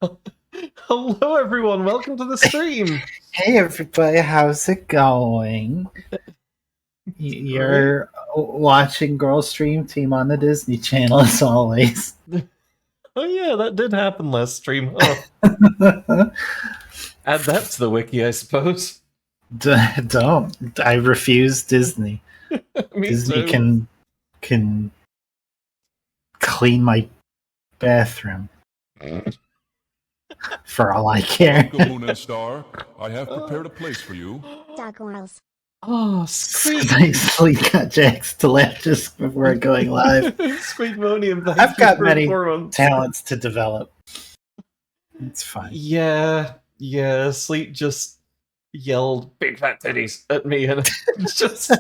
Hello, everyone. Welcome to the stream. Hey everybody, how's it going? Great. You're watching Girl Stream Team on the Disney Channel as always. Oh yeah, that did happen last stream. Huh? Add that to the wiki, I suppose. Don't. I refuse Disney. Me Disney too. can clean my bathroom for all I care. Welcome, Moon and Star. I have prepared a place for you. Gargoyles. Oh, sweet. Nicely got Jax to laugh just before going live. Sweet Monium, thank I've you got for many informing. talents to develop. It's fine. Yeah. Sleet just yelled "big fat titties" at me, and it's just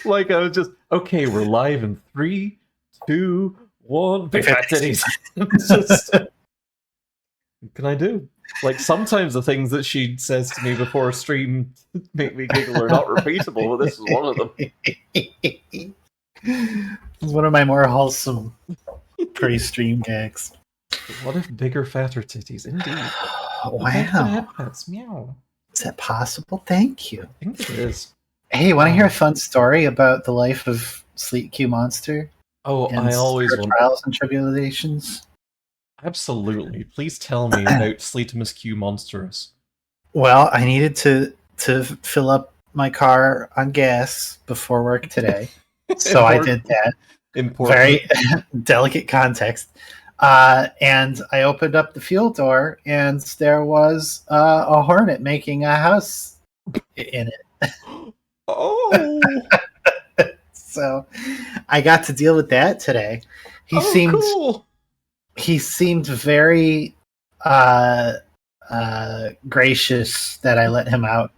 like I was just okay. We're live in 3, 2, 1. Big fat titties. It's just what can I do? Like sometimes the things that she says to me before a stream make me giggle are not repeatable, but this is one of them. It's one of my more wholesome pre-stream gags. What if bigger, fatter titties? Indeed. Wow. Pets. Meow. Is that possible? Thank you. I think it is. Hey, want to hear a fun story about the life of Sleet Q Monster? Oh, and I always her want. trials and tribulations. Absolutely. Please tell me about Sleetamus Q Monstrous. Well, I needed to fill up my car on gas before work today, so I did that. Important. Very delicate context. And I opened up the fuel door, and there was a hornet making a house in it. Oh, So I got to deal with that today. cool. He seemed very gracious that I let him out,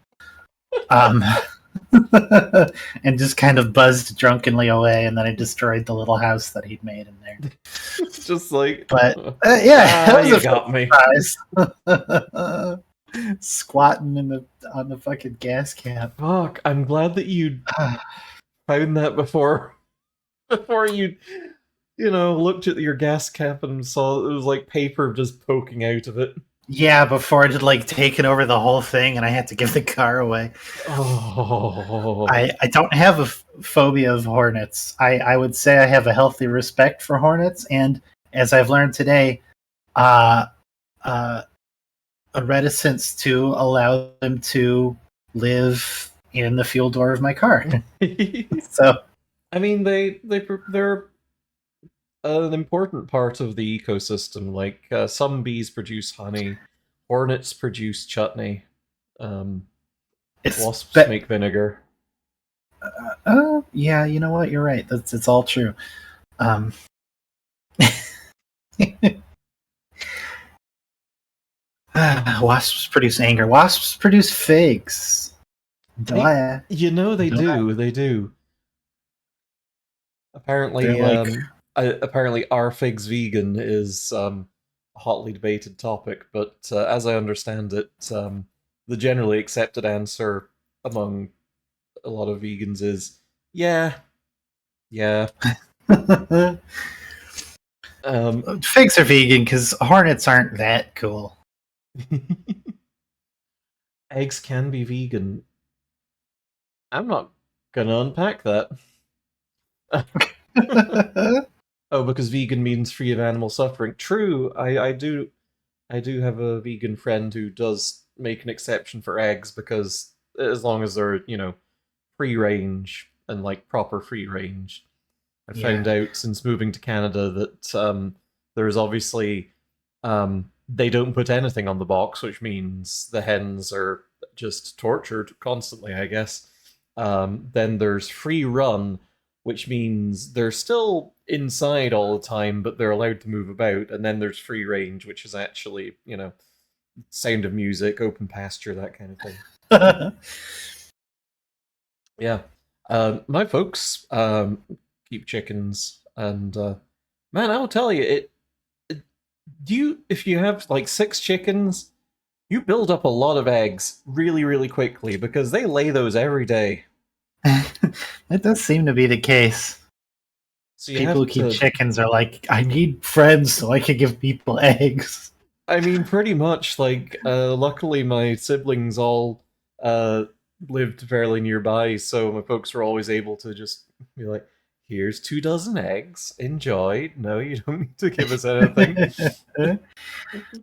and just kind of buzzed drunkenly away. And then I destroyed the little house that he'd made in there. Just like, But yeah, that was you got me. Surprise. Squatting on the fucking gas cap. Fuck! I'm glad that you found that before you looked at your gas cap and saw it was like paper just poking out of it. Yeah, before it had like taken over the whole thing, and I had to give the car away. Oh, I don't have a phobia of hornets. I would say I have a healthy respect for hornets, and as I've learned today, a reticence to allow them to live in the fuel door of my car. So, I mean, they're an important part of the ecosystem. Like some bees produce honey, hornets produce chutney, wasps make vinegar. Oh yeah, you know what? You're right. It's all true. Wasps produce anger. Wasps produce figs. They do. They do. Apparently, apparently, are figs vegan is a hotly debated topic, but as I understand it, the generally accepted answer among a lot of vegans is yeah. Figs are vegan because hornets aren't that cool. Eggs can be vegan. I'm not gonna unpack that. Oh, because vegan means free of animal suffering. True, I do have a vegan friend who does make an exception for eggs because as long as they're, free range and like proper free range. I found out since moving to Canada that there's obviously they don't put anything on the box, which means the hens are just tortured constantly, I guess. Then there's free run, which means they're still inside all the time, but they're allowed to move about. And then there's free range, which is actually, sound of music, open pasture, that kind of thing. Yeah. My folks keep chickens, and man, I will tell you, if you have like 6 chickens, you build up a lot of eggs really, really quickly because they lay those every day. That does seem to be the case. So you People have who keep to. chickens are like, I need friends so I can give people eggs. I mean, pretty much. Like, luckily, my siblings all uh lived fairly nearby, so my folks were always able to just be like, "Here's 2 dozen eggs. Enjoy. No, you don't need to give us anything."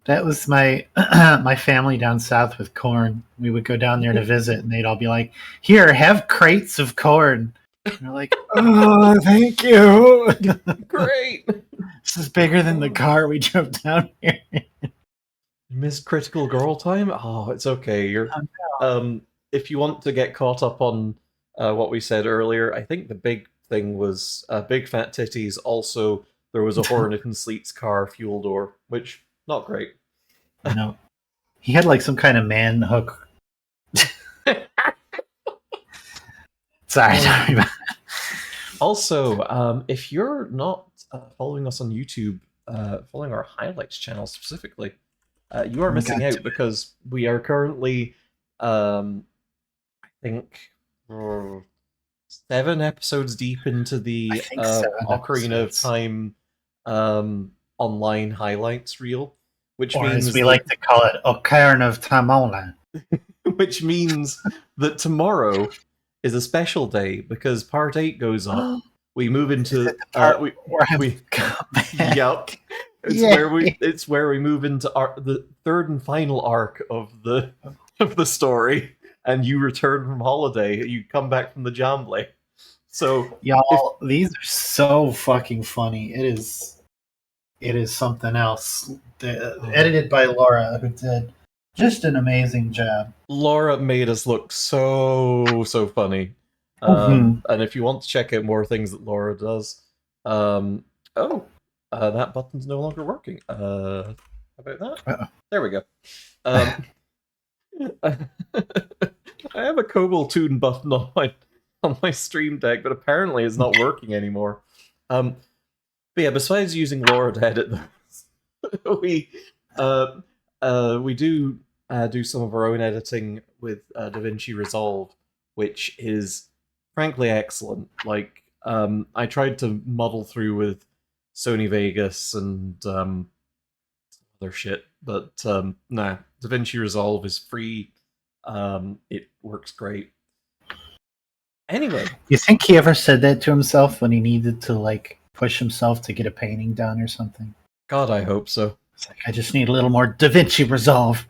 That was my my family down south with corn. We would go down there to visit, and they'd all be like, "Here, have crates of corn." And we're like, "Oh, thank you. Great. This is bigger than the car we drove down here." Missed critical girl time? Oh, it's okay. You're if you want to get caught up on what we said earlier, I think the big thing was big fat titties. Also, there was a Hornet in Sleet's car fuel door, which not great. No, he had like some kind of man hook. Sorry about Also, if you're not following us on YouTube, following our highlights channel specifically, you are missing out because we are currently, I think, 7 episodes deep into the 7 Ocarina of episodes. Time online highlights reel, which Or means as we like to call it, Ocarina of Time Online. which means that tomorrow is a special day because part 8 goes up. We move into we yep. It's where we move into the third and final arc of the story, and you return from holiday. You come back from the Jamblay. So y'all, these are so fucking funny. It is something else. Edited by Laura, who did just an amazing job. Laura made us look so funny. Mhm. And if you want to check out more things that Laura does, that button's no longer working. How about that? Uh-oh. There we go. I have a Cobalt Tune button on my Stream Deck, but apparently it's not working anymore. But yeah, besides using Laura to edit those, we do some of our own editing with DaVinci Resolve, which is frankly excellent. Like, I tried to muddle through with Sony Vegas and other shit, but nah, DaVinci Resolve is free. It works great. Anyway, You think he ever said that to himself when he needed to like push himself to get a painting done or something? God, I hope so. It's like, I just need a little more Da Vinci Resolve.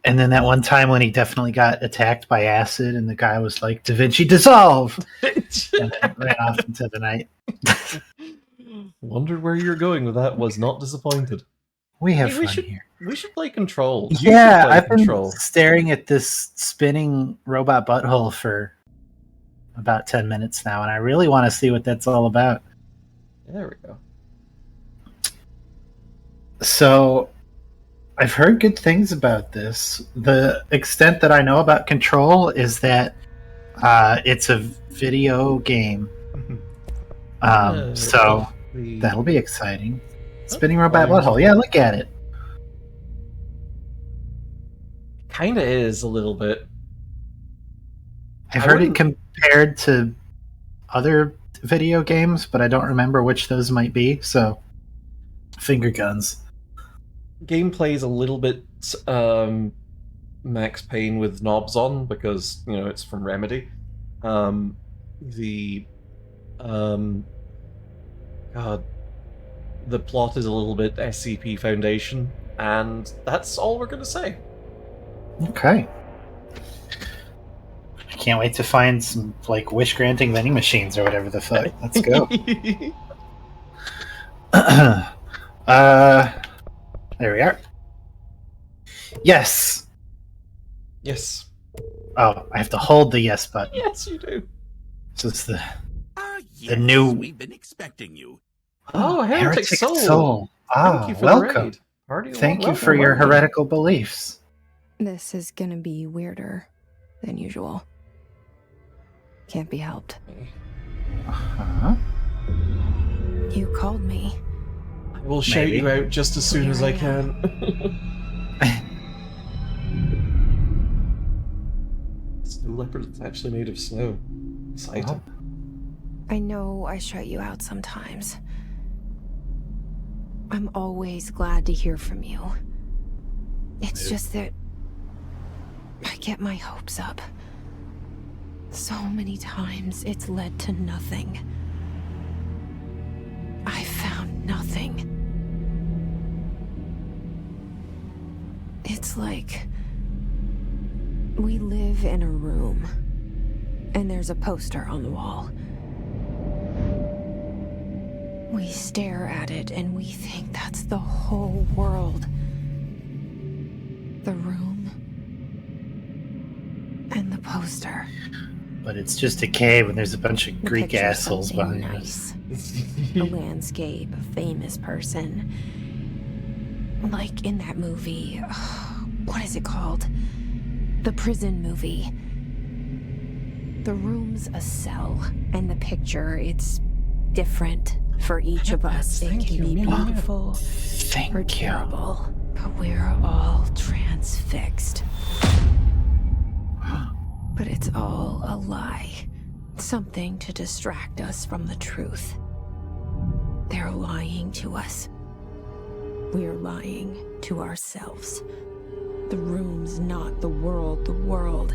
And then that one time when he definitely got attacked by acid, and the guy was like, Da Vinci Dissolve! And then ran off into the night. Wondered where you're going with that. Was not disappointed. We have Hey, fun here. We should play Control. Yeah, play I've Control. been staring at this spinning robot butthole for about 10 minutes now, and I really want to see what that's all about. There we go. So, I've heard good things about this. The extent that I know about Control is that it's a video game. So, that'll be exciting. Spinning robot butthole. Yeah, look at it. Kinda is a little bit. I've heard it compared to other video games, but I don't remember which those might be, so finger guns. Gameplay is a little bit Max Payne with knobs on because, you know, it's from Remedy. God, the plot is a little bit SCP Foundation, and that's all we're gonna say. Okay. I can't wait to find some like wish granting vending machines or whatever the fuck. Let's go. There we are. Yes. Yes. Oh, I have to hold the yes button. Yes, you do. So it's the yes, new. We've been expecting you. Oh, Heretic Soul. Ah, Thank you for welcome. the raid. Party Thank you for your heretical beliefs. This is gonna be weirder than usual. Can't be helped. Uh-huh. You called me. I will shout you out just as soon as I can. Snow leopard is actually made of snow. Exciting. I know I shut you out sometimes. I'm always glad to hear from you. It's just that I get my hopes up. So many times it's led to nothing. I found nothing. It's like we live in a room, and there's a poster on the wall. We stare at it and we think that's the whole world. The room and the poster. But it's just a cave and there's a bunch of The Greek picture's assholes something behind us. nice. A landscape, a famous person. Like in that movie, what is it called? The prison movie. The room's a cell, and the picture, it's different for each of us. It Thank can you, be yeah. beautiful or Thank you. terrible, but we're all transfixed. But it's all a lie. Something to distract us from the truth. They're lying to us. We're lying to ourselves. The room's not the world. The world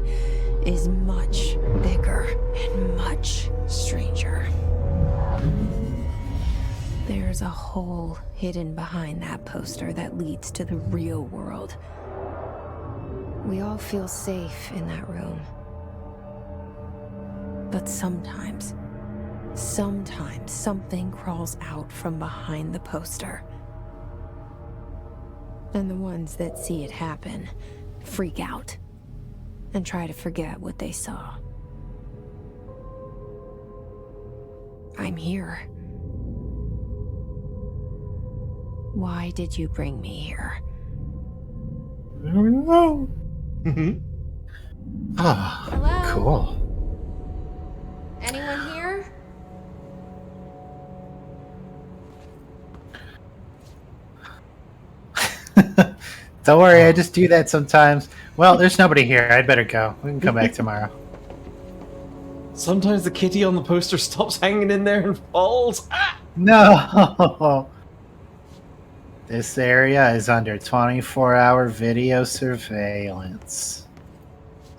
is much bigger and much stranger. There's a hole hidden behind that poster that leads to the real world. We all feel safe in that room. But sometimes something crawls out from behind the poster. And the ones that see it happen freak out and try to forget what they saw. I'm here. Why did you bring me here? I don't know. Mhm. Oh, Hello? cool. Anyone here? Don't worry, I just do that sometimes. Well, there's nobody here. I'd better go. We can come back tomorrow. Sometimes the kitty on the poster stops hanging in there and falls. Ah! No! This area is under 24-hour video surveillance.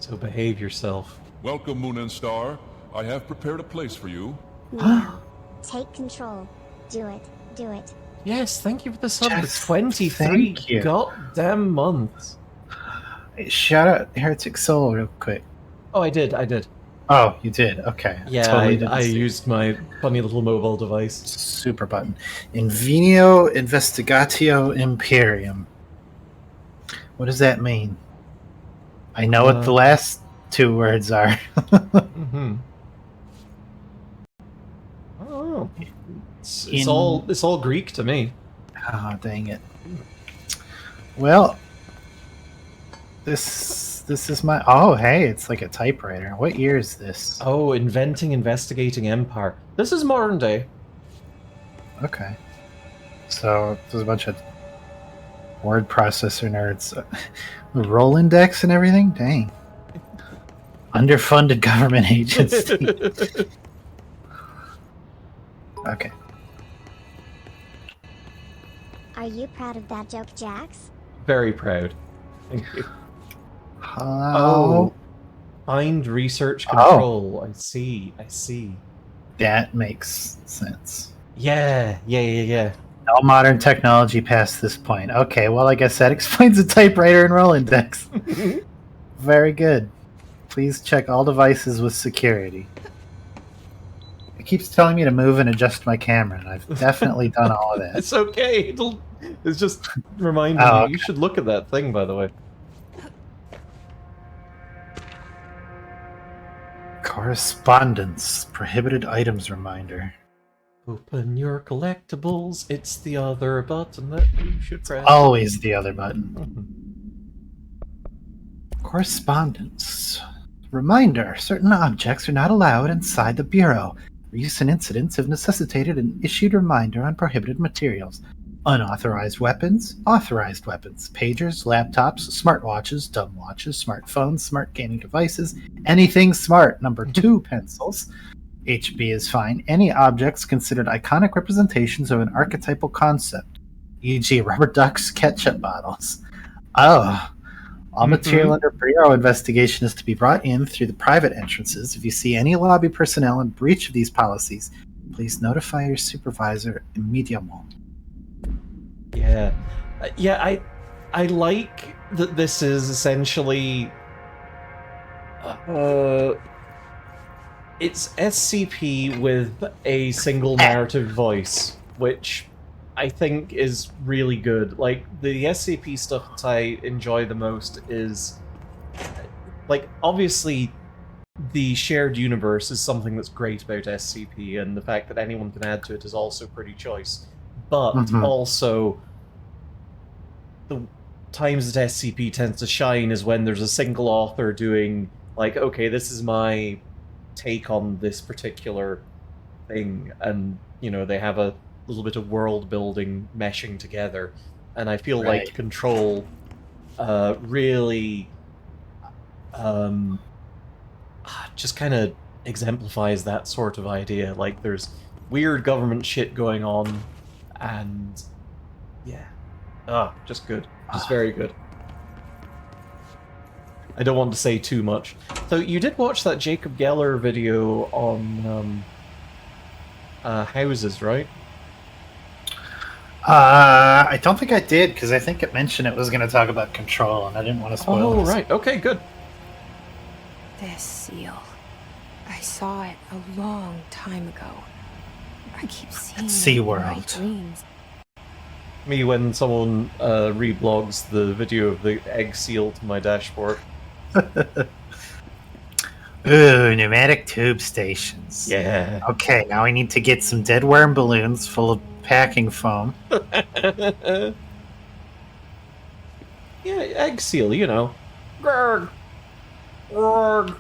So behave yourself. Welcome, Moon and Star. I have prepared a place for you. Now, take control. Do it. Do it. Yes, thank you for the sub. Yes, 23 thank you. goddamn months. Shout out Heretic Soul real quick. Oh, I did. Oh, you did? Okay. Yeah, Totally didn't I see. used my funny little mobile device. Super button. Invenio Investigatio Imperium. What does that mean? I know what the last two words are. Mm-hmm. Oh, it's all Greek to me. Oh, dang it. Well, this is my... Oh, hey, it's like a typewriter. What year is this? Oh, investigating empire. This is modern day. Okay. So, there's a bunch of word processor nerds. Roll index and everything? Dang. Underfunded government agency. Okay. Are you proud of that joke, Jax? Very proud. Thank you. Hello? Oh, find research control. I see. That makes sense. Yeah. No modern technology past this point. Okay, well, I guess that explains the typewriter and roll index. Very good. Please check all devices with security. It keeps telling me to move and adjust my camera, and I've definitely done all of that. It's okay. It's just reminding Oh, you. okay. You should look at that thing, by the way. Correspondence. Prohibited items reminder. Open your collectibles. It's the other button that you should press. Always the other button. Mhm. Correspondence. Reminder. Certain objects are not allowed inside the Bureau. Recent incidents have necessitated an issued reminder on prohibited materials. Unauthorized weapons, authorized weapons, pagers, laptops, smartwatches, dumb watches, smartphones, smart gaming devices, anything smart. Number 2, pencils. HB is fine. Any objects considered iconic representations of an archetypal concept, e.g., rubber ducks, ketchup bottles. Oh. All material under Bureau investigation is to be brought in through the private entrances. If you see any lobby personnel in breach of these policies, please notify your supervisor immediately. Yeah. I like that this is essentially it's SCP with a single narrative voice, which I think is really good. Like, the SCP stuff that I enjoy the most is, like, obviously the shared universe is something that's great about SCP, and the fact that anyone can add to it is also pretty choice. But also, the times that SCP tends to shine is when there's a single author doing, like, okay, this is my take on this particular thing, and, you know, they have a little bit of world building meshing together. And I feel like Control really just kind of exemplifies that sort of idea. Like, there's weird government shit going on, and yeah. Just good. Just very good. I don't want to say too much. So, you did watch that Jacob Geller video on houses, right? I don't think I did, because I think it mentioned it was going to talk about Control, and I didn't want to spoil it. Oh, right. Okay, good. This seal. I saw it a long time ago. I keep seeing it in my dreams. Me when someone reblogs the video of the egg seal to my dashboard. Ooh, pneumatic tube stations. Yeah. Okay, now we need to get some dead worm balloons full of packing foam. Yeah, egg seal, you know. Grrg. Grrg.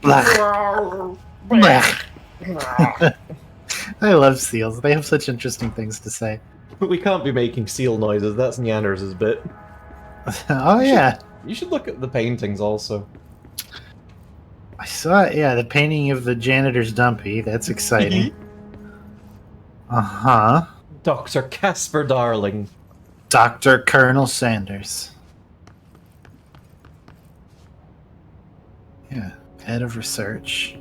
Blech. Blech. I love seals. They have such interesting things to say. We can't be making seal noises. That's Neanders' bit. Oh, yeah. You should look at the paintings also. I saw it, yeah, the painting of the janitor's dumpy. That's exciting. Uh-huh. Dr. Casper Darling. Dr. Colonel Sanders. Yeah, head of research.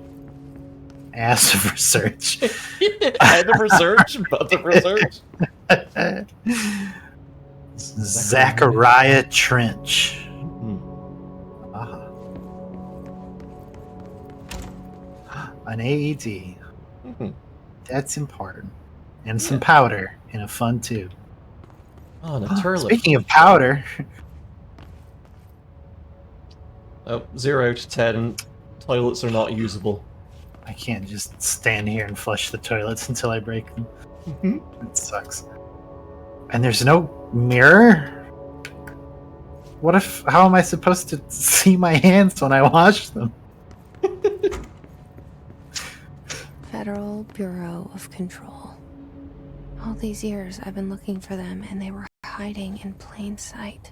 Ass of research. Head of research, butt of research. Zachariah Trench. An AED. That's important. And some powder in a fun tube. Oh, and a turlet. Speaking of powder. Oh, 0 out of 10. Toilets are not usable. I can't just stand here and flush the toilets until I break them. It sucks. And there's no mirror? How am I supposed to see my hands when I wash them? Federal Bureau of Control. All these years I've been looking for them, and they were hiding in plain sight.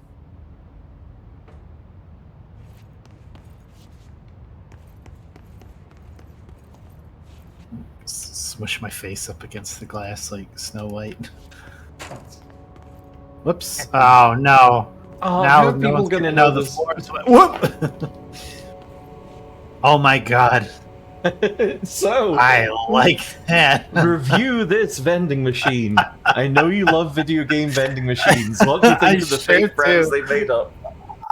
Smush my face up against the glass like Snow White. Whoops. Oh, no. Oh, now how are no people one's gonna know know the this? floor is wet. Whoop! Oh my god. So, I like that. review this vending machine. I know you love video game vending machines. What do you think of the fake brands they made up?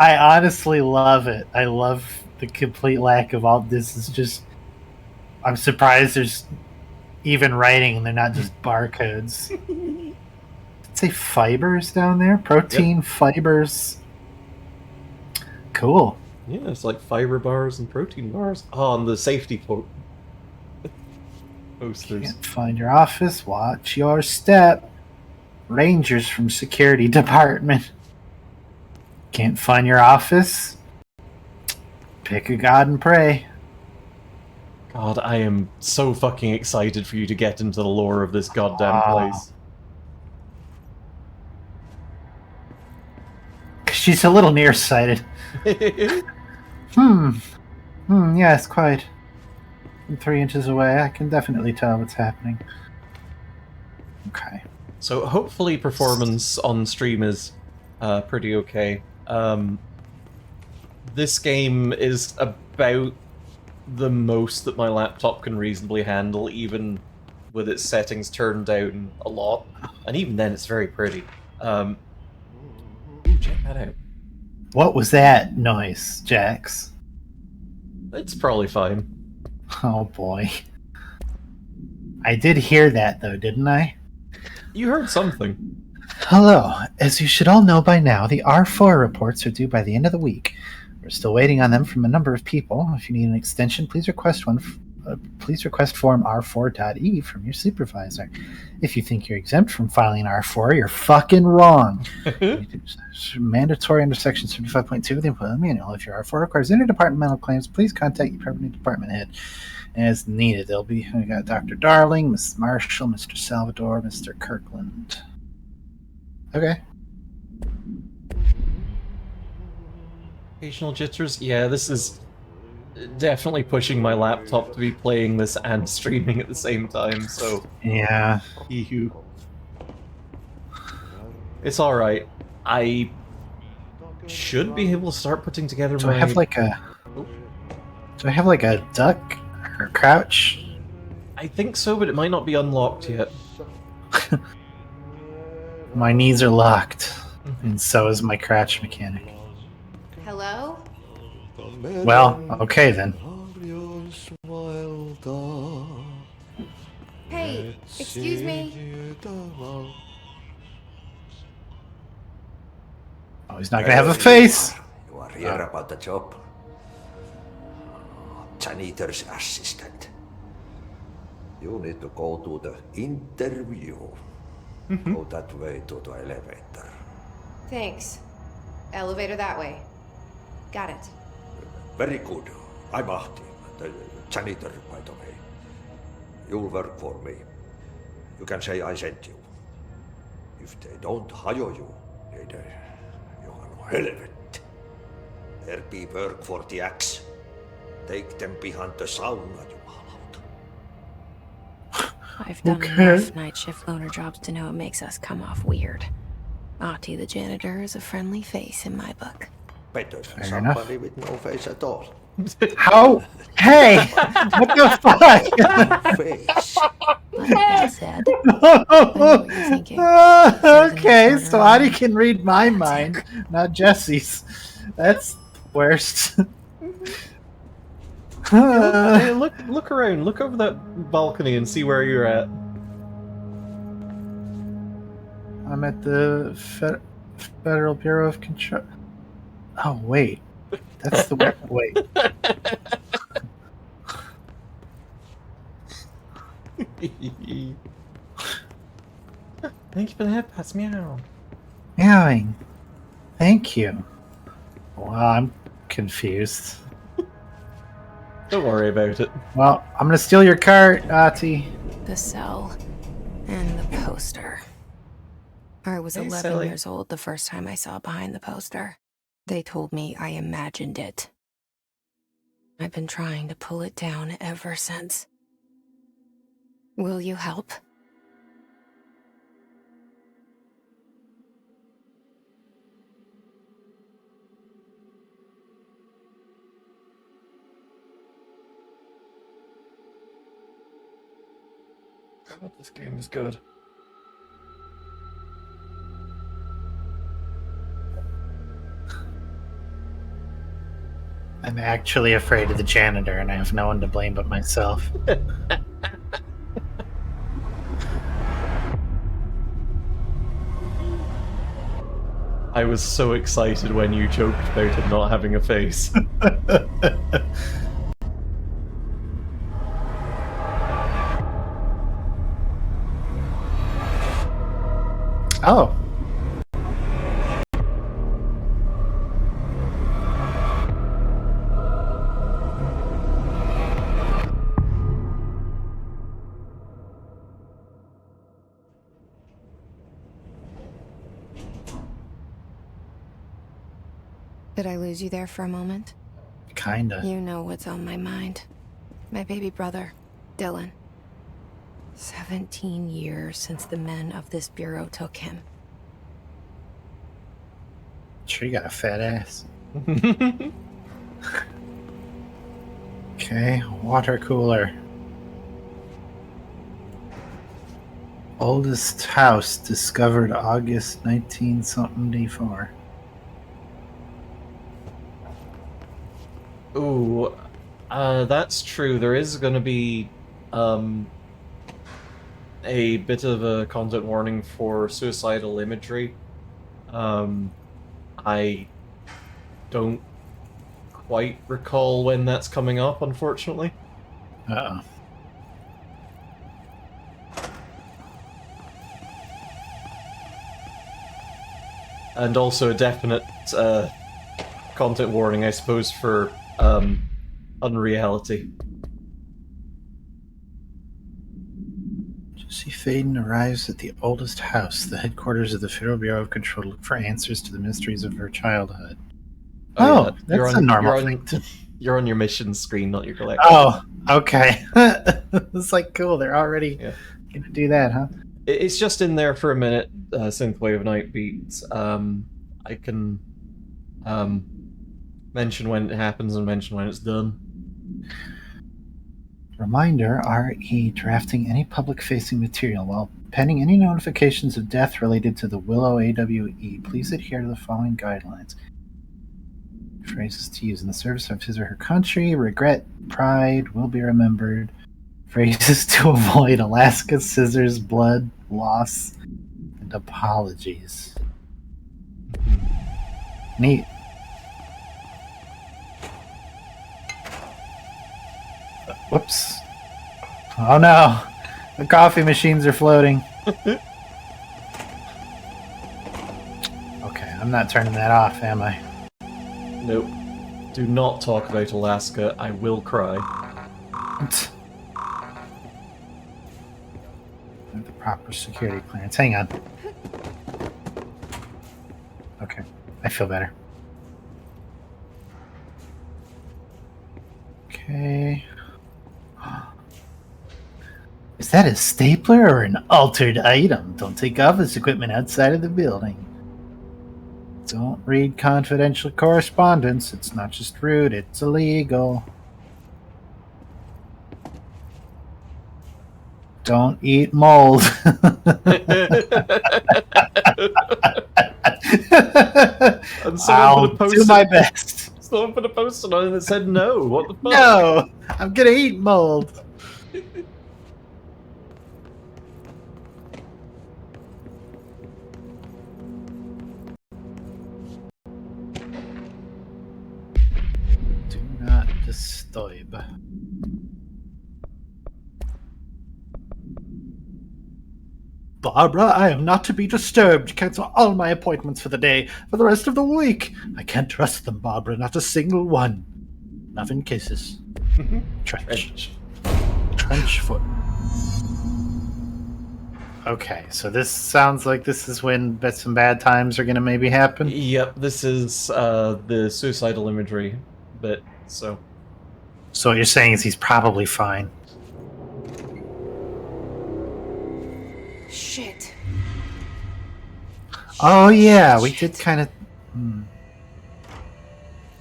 I honestly love it. I love the complete lack of all this. Is just. I'm surprised there's even writing and they're not just barcodes. Let's say fibers down there. Protein, fibers. Cool. Yeah, it's like fiber bars and protein bars. Oh, and the safety posters. Can't find your office. Watch your step. Rangers from security department. Can't find your office. Pick a god and pray. God, I am so fucking excited for you to get into the lore of this goddamn place. She's a little nearsighted. Yes, quite. from 3 inches away. I can definitely tell what's happening. Okay. So hopefully performance on stream is pretty okay. This game is about the most that my laptop can reasonably handle, even with its settings turned down a lot. And even then, it's very pretty. Ooh, check that out. What was that noise, Jax? It's probably fine. Oh boy. I did hear that though, didn't I? You heard something. Hello. As you should all know by now, the R4 reports are due by the end of the week. We're still waiting on them from a number of people. If you need an extension, please request one. Please request form R4.E from your supervisor. If you think you're exempt from filing an R4, you're fucking wrong. Mandatory under Section 75.2 of the Employment Manual. If your R4 requires interdepartmental claims, please contact your permanent department head as needed. We got Dr. Darling, Mrs. Marshall, Mr. Salvador, Mr. Kirkland. Okay. Occasional jitters? Yeah, this is definitely pushing my laptop to be playing this and streaming at the same time, so... Yeah. Eehoo. It's alright. I should be able to start putting together Do my... I have like a... Do I have like a duck or crouch? I think so, but it might not be unlocked yet. My knees are locked, and so is my crouch mechanic. Hello? Well, okay then. Hey, excuse me. Oh, he's not gonna have a face! You are here about the job? Janitor's assistant. You need to go to the interview. Go that way to the elevator. Thanks. Elevator that way. Got it. Very good. I'm Ahti, the janitor, by the way. You'll work for me. You can say I sent you. If they don't hire you, they you are no helvet. There be work for the axe. Take them behind the sauna, you hallout. I've done enough night shift loner jobs to know it makes us come off weird. Ahti the janitor is a friendly face in my book. Better than Fair enough. somebody with no face at all. How? Hey! What the fuck? Face. Like that said, I know what you're thinking. Okay, so Adi can read my mind, not Jesse's. That's worst. Hey, look around. Look over that balcony and see where you're at. I'm at the Federal Bureau of Control. Oh wait, that's the wait. Thank you for the head pats, meow. Meowing. Thank you. Well, I'm confused. Don't worry about it. Well, I'm gonna steal your cart, Ati. The cell and the poster. I was Hey, 11 silly. years old the first time I saw behind the poster. They told me I imagined it. I've been trying to pull it down ever since. Will you help? God, this game is good. I'm actually afraid of the janitor, and I have no one to blame but myself. I was so excited when you joked about him not having a face. Oh. Did I lose you there for a moment? Kinda. You know what's on my mind. My baby brother, Dylan. 17 years since the men of this bureau took him. Sure, you got a fat ass. Okay, water cooler. Oldest house discovered August 1974. Ooh, that's true. There is going to be a bit of a content warning for suicidal imagery. I don't quite recall when that's coming up, unfortunately. Uh-oh. And also a definite content warning, I suppose, for unreality. Jesse Faden arrives at the oldest house, the headquarters of the Federal Bureau of Control, to look for answers to the mysteries of her childhood. Oh, yeah. That's a normal thing. You're on your mission screen, not your collection. Oh, okay. It's like, cool, they're already gonna do that, huh? It's just in there for a minute, Synthwave Nightbeat. I can mention when it happens and mention when it's done. Reminder, RE drafting any public-facing material while pending any notifications of death related to the Willow AWE. Please adhere to the following guidelines. Phrases to use in the service of his or her country. Regret, pride, will be remembered. Phrases to avoid: Alaska, scissors, blood, loss, and apologies. Neat. Whoops. Oh no! The coffee machines are floating. Okay, I'm not turning that off, am I? Nope. Do not talk about Alaska. I will cry. The proper security clearance. Hang on. Okay, I feel better. Okay. Is that a stapler or an altered item? Don't take office equipment outside of the building. Don't read confidential correspondence. It's not just rude, it's illegal. Don't eat mold. I'll do my best. Someone put a post-it on it that said no. What the fuck? No! I'm gonna eat mold. Do not disturb. Barbara, I am not to be disturbed. Cancel all my appointments for the day, for the rest of the week. I can't trust them, Barbara, not a single one. Nothing cases. Trench. Trench foot. Okay, so this sounds like this is when some bad times are going to maybe happen? Yep, this is the suicidal imagery bit, so... So what you're saying is he's probably fine. Shit. Oh yeah, we did kind of...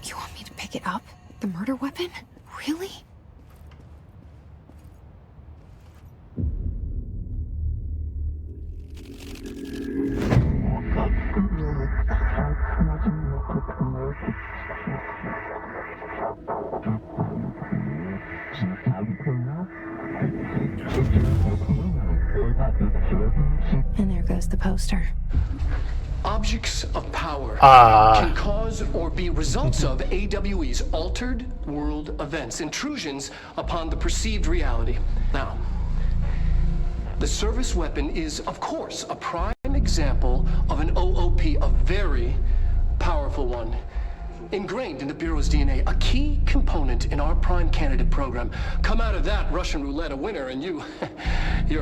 You want me to pick it up? The murder weapon? Really? And there goes the poster. Objects of power can cause or be results of AWE's altered world events, intrusions upon the perceived reality. Now, the service weapon is, of course, a prime example of an OOP, a very powerful one. Ingrained in the Bureau's DNA, a key component in our prime candidate program. Come out of that Russian roulette a winner and you're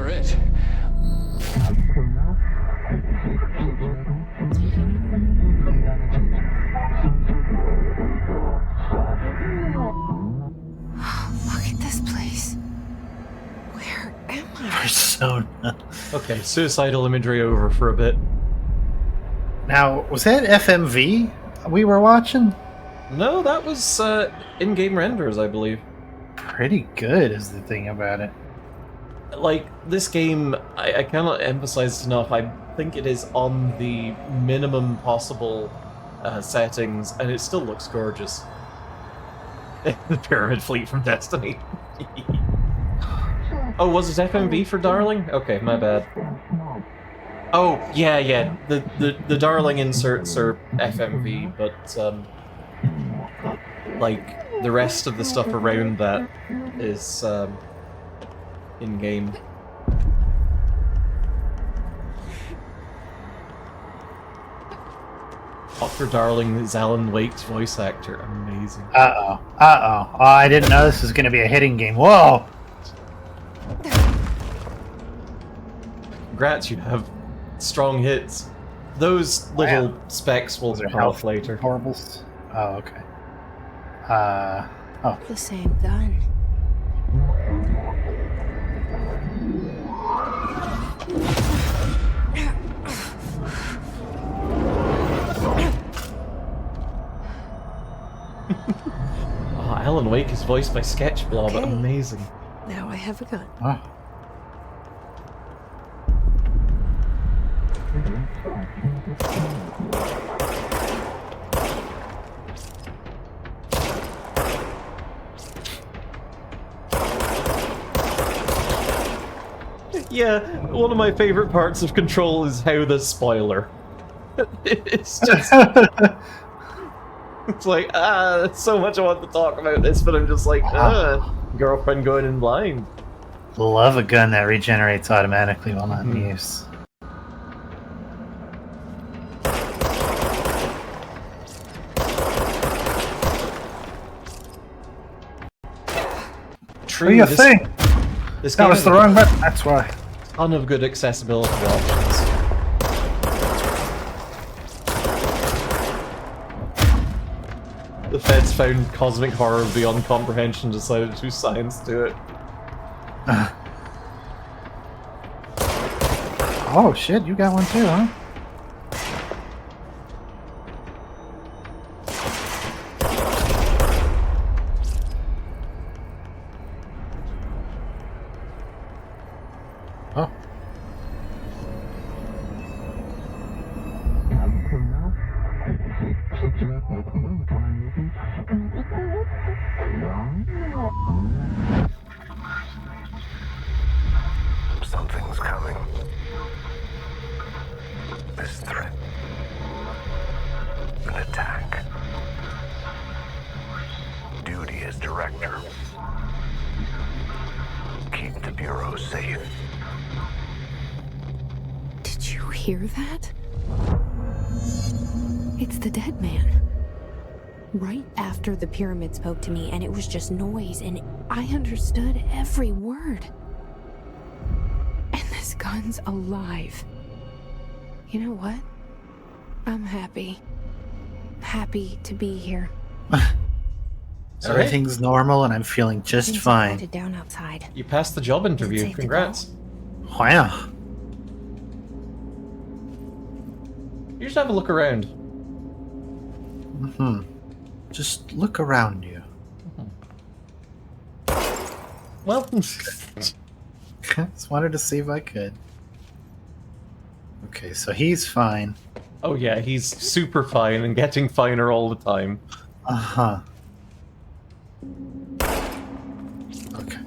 it. Look at this place. Persona. Okay, suicidal imagery over for a bit. Now, was that FMV we were watching? No, that was in-game renders, I believe. Pretty good is the thing about it. Like, this game, I cannot emphasize it enough, I think it is on the minimum possible settings, and it still looks gorgeous. The Pyramid Fleet from Destiny. Oh, was it FMV for Darling? Okay, my bad. Oh, yeah. The Darling inserts are FMV, but, like, the rest of the stuff around that is, in-game. Dr. Darling is Alan Wake's voice actor. Amazing. Uh-oh. Oh, I didn't know this was going to be a hitting game. Whoa! Congrats, you have strong hits. Those little specks will come off later. Horribles. Oh, okay. The same gun. Oh, Alan Wake is voiced by Sketchblob. Okay. Amazing. Now I have a gun. Oh. Yeah, one of my favorite parts of Control is how the spoiler. It's just... It's like, so much I want to talk about this, but I'm just like, girlfriend going in blind. Love a gun that regenerates automatically while not in use. True, What do you think? This That game was has the wrong button, that's why. a ton of good accessibility options. The feds found cosmic horror beyond comprehension and decided to do science to it. Oh shit, you got one too, huh? Oh. Something's coming. This threat. An attack. Duty as director. Keep the Bureau safe. Did you hear that? It's the dead man. Right after the pyramid spoke to me, and it was just noise, and I understood every word. And this gun's alive. You know what? I'm happy. Happy to be here. Everything's normal and I'm feeling just Things are fine. quiieted down outside. You passed the job interview. safe to Congrats. Wow. You should have a look around. Just look around you. Well, Just wanted to see if I could. Okay, so he's fine. oh yeah, he's super fine and getting finer all the time. Uh-huh. Okay.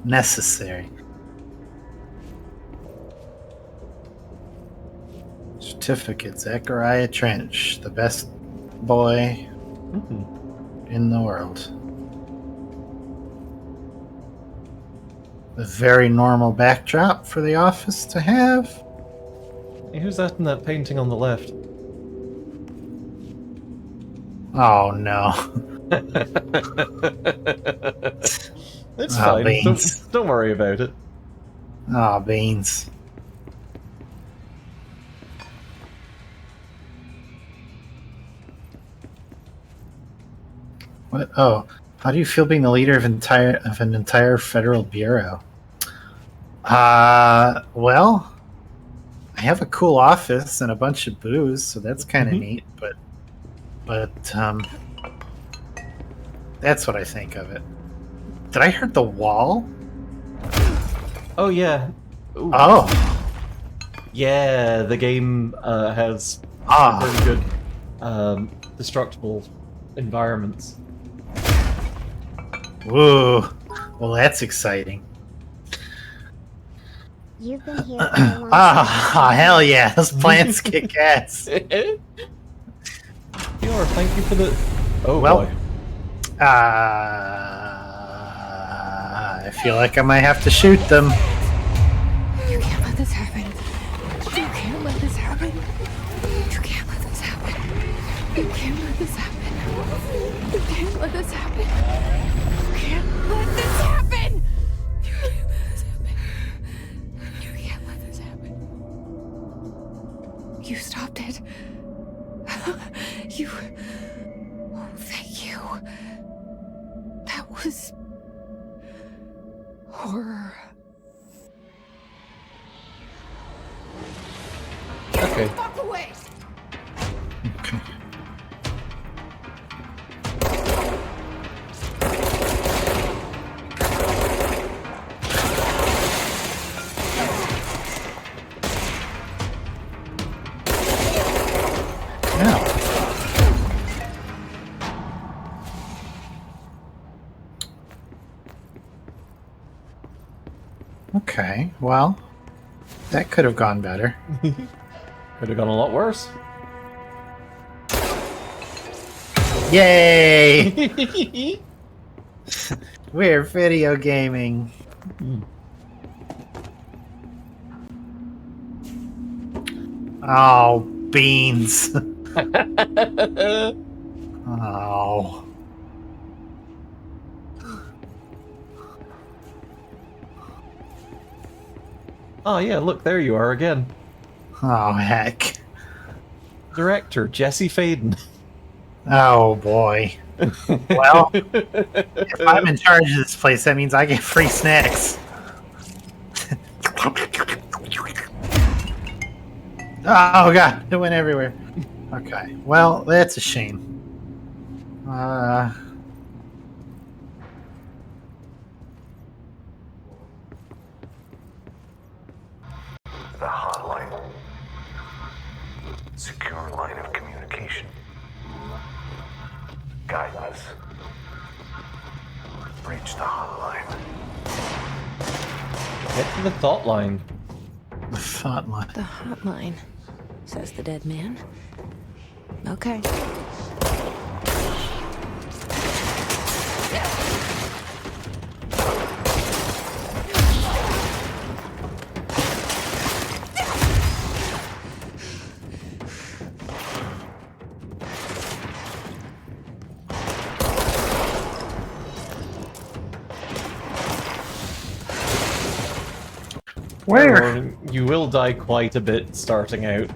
Necessary. Certificate, Zachariah Trench, the best boy in the world. A very normal backdrop for the office to have. Hey, who's that in that painting on the left? Oh no. It's Oh, fine. beans. Don't worry about it. Oh, beans. What? Oh, how do you feel being the leader of an entire federal bureau? Well, I have a cool office and a bunch of booze, so that's kind of neat. But that's what I think of it. Did I hurt the wall? Oh yeah. Ooh. Oh. Yeah, the game has very good destructible environments. Whoa. Well, that's exciting. You've been here for a long time. Hell yeah. Those plants kick ass. Thank you for the... Oh, well, boy. I feel like I might have to shoot them. You can't let this happen. You can't let this happen. You can't let this happen. You can't let this happen. You can't let this happen. You can't let this happen. You can't let this happen. You can't let this happen. You stopped it. You... Oh, thank you. That was... horror. Okay. Fuck away! Okay. Okay, well, that could have gone better. Could have gone a lot worse. Yay! We're video gaming. Oh, beans. Oh. Oh yeah, look, there you are again. Oh, heck. Director, Jesse Faden. Oh, boy. Well, if I'm in charge of this place, that means I get free snacks. Oh, God. It went everywhere. Okay. Well, that's a shame. The hotline. Secure line of communication. Guidance. Reach the hotline. Get to the thought line. The thought line. The hotline, says the dead man. Okay. Where? You will die quite a bit starting out.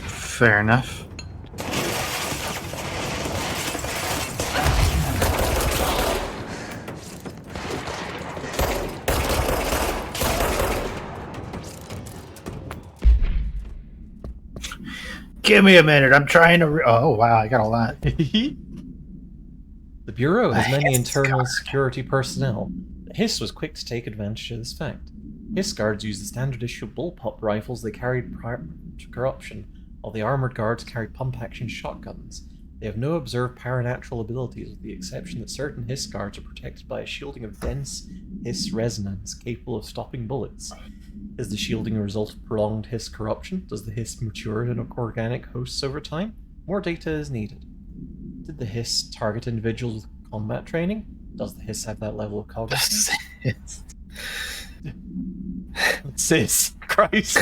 Fair enough. Give me a minute. I'm trying to. Oh, wow. I got a lot. The Bureau has many Hiss internal guard. security personnel. The Hiss was quick to take advantage of this fact. Hiss guards used the standard issue bullpup rifles they carried prior to corruption, while the armored guards carried pump-action shotguns. They have no observed paranatural abilities, with the exception that certain Hiss guards are protected by a shielding of dense Hiss resonance capable of stopping bullets. Is the shielding a result of prolonged Hiss corruption? Does the Hiss mature in organic hosts over time? More data is needed. Did the Hiss target individuals with combat training? Does the Hiss have that level of cognition? Sis, Christ.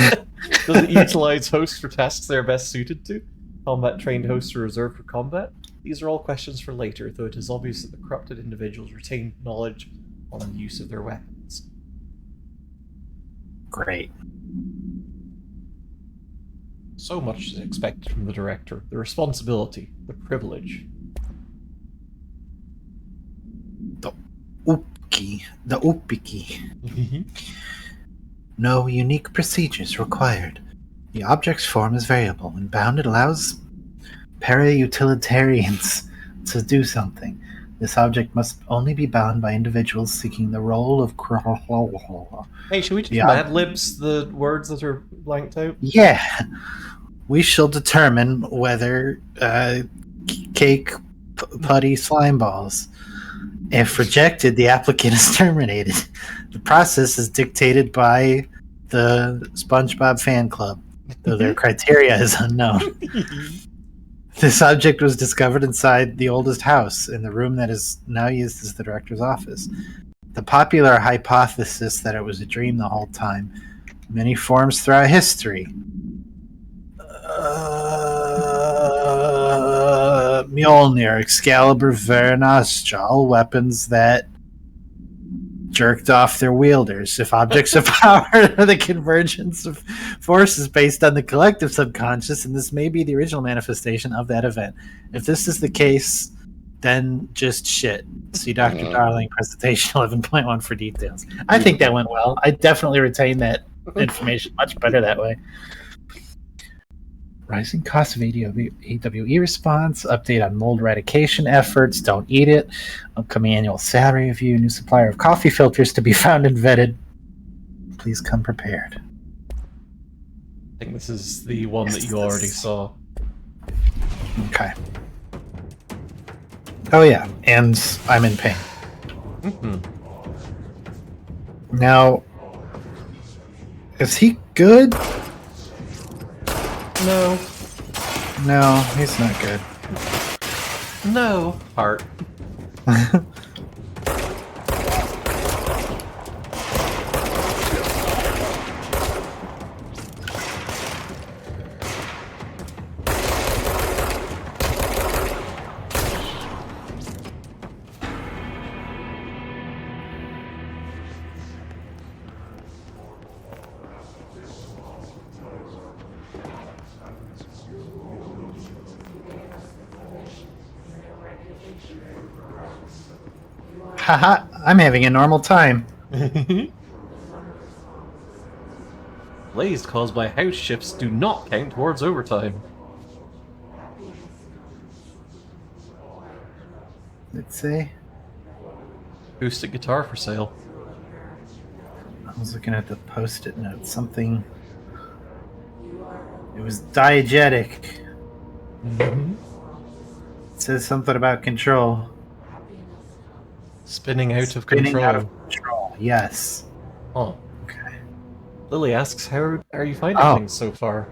Does it utilize hosts for tasks they are best suited to? Combat-trained hosts are reserved for combat? These are all questions for later, though it is obvious that the corrupted individuals retain knowledge on the use of their weapons. Great. So much is expected from the director. The responsibility, the privilege. The uppiki. No unique procedures required. The object's form is variable. When bound, it allows para-utilitarians to do something. This object must only be bound by individuals seeking the role of... Hey, should we just Yeah. Mad Libs the words that are blanked out? Yeah. We shall determine whether cake, putty, slime balls. If rejected, the applicant is terminated. The process is dictated by the SpongeBob fan club, though their criteria is unknown. This object was discovered inside the oldest house, in the room that is now used as the director's office. The popular hypothesis that it was a dream the whole time. Many forms throughout history. Mjolnir, Excalibur, Varanastral, all weapons that jerked off their wielders. If objects of power are the convergence of forces based on the collective subconscious, and this may be the original manifestation of that event. If this is the case, then just shit. See Dr. Darling, presentation 11.1 for details. I think that went well. I definitely retain that information much better that way. Rising cost of AWE response, update on mold eradication efforts, don't eat it, upcoming annual salary review, new supplier of coffee filters to be found and vetted. Please come prepared. I think this is the one that you already saw. Okay. Oh yeah, and I'm in pain. Now, is he good? No. No, he's not good. No. Heart. Haha, I'm having a normal time. Delays caused by house shifts do not count towards overtime. Let's see. Acoustic guitar for sale. I was looking at the post-it note. Something. It was diegetic. It says something about control. Spinning out of Spinning control. out of control. Yes. Oh. Okay. Lily asks, how are you finding things so far?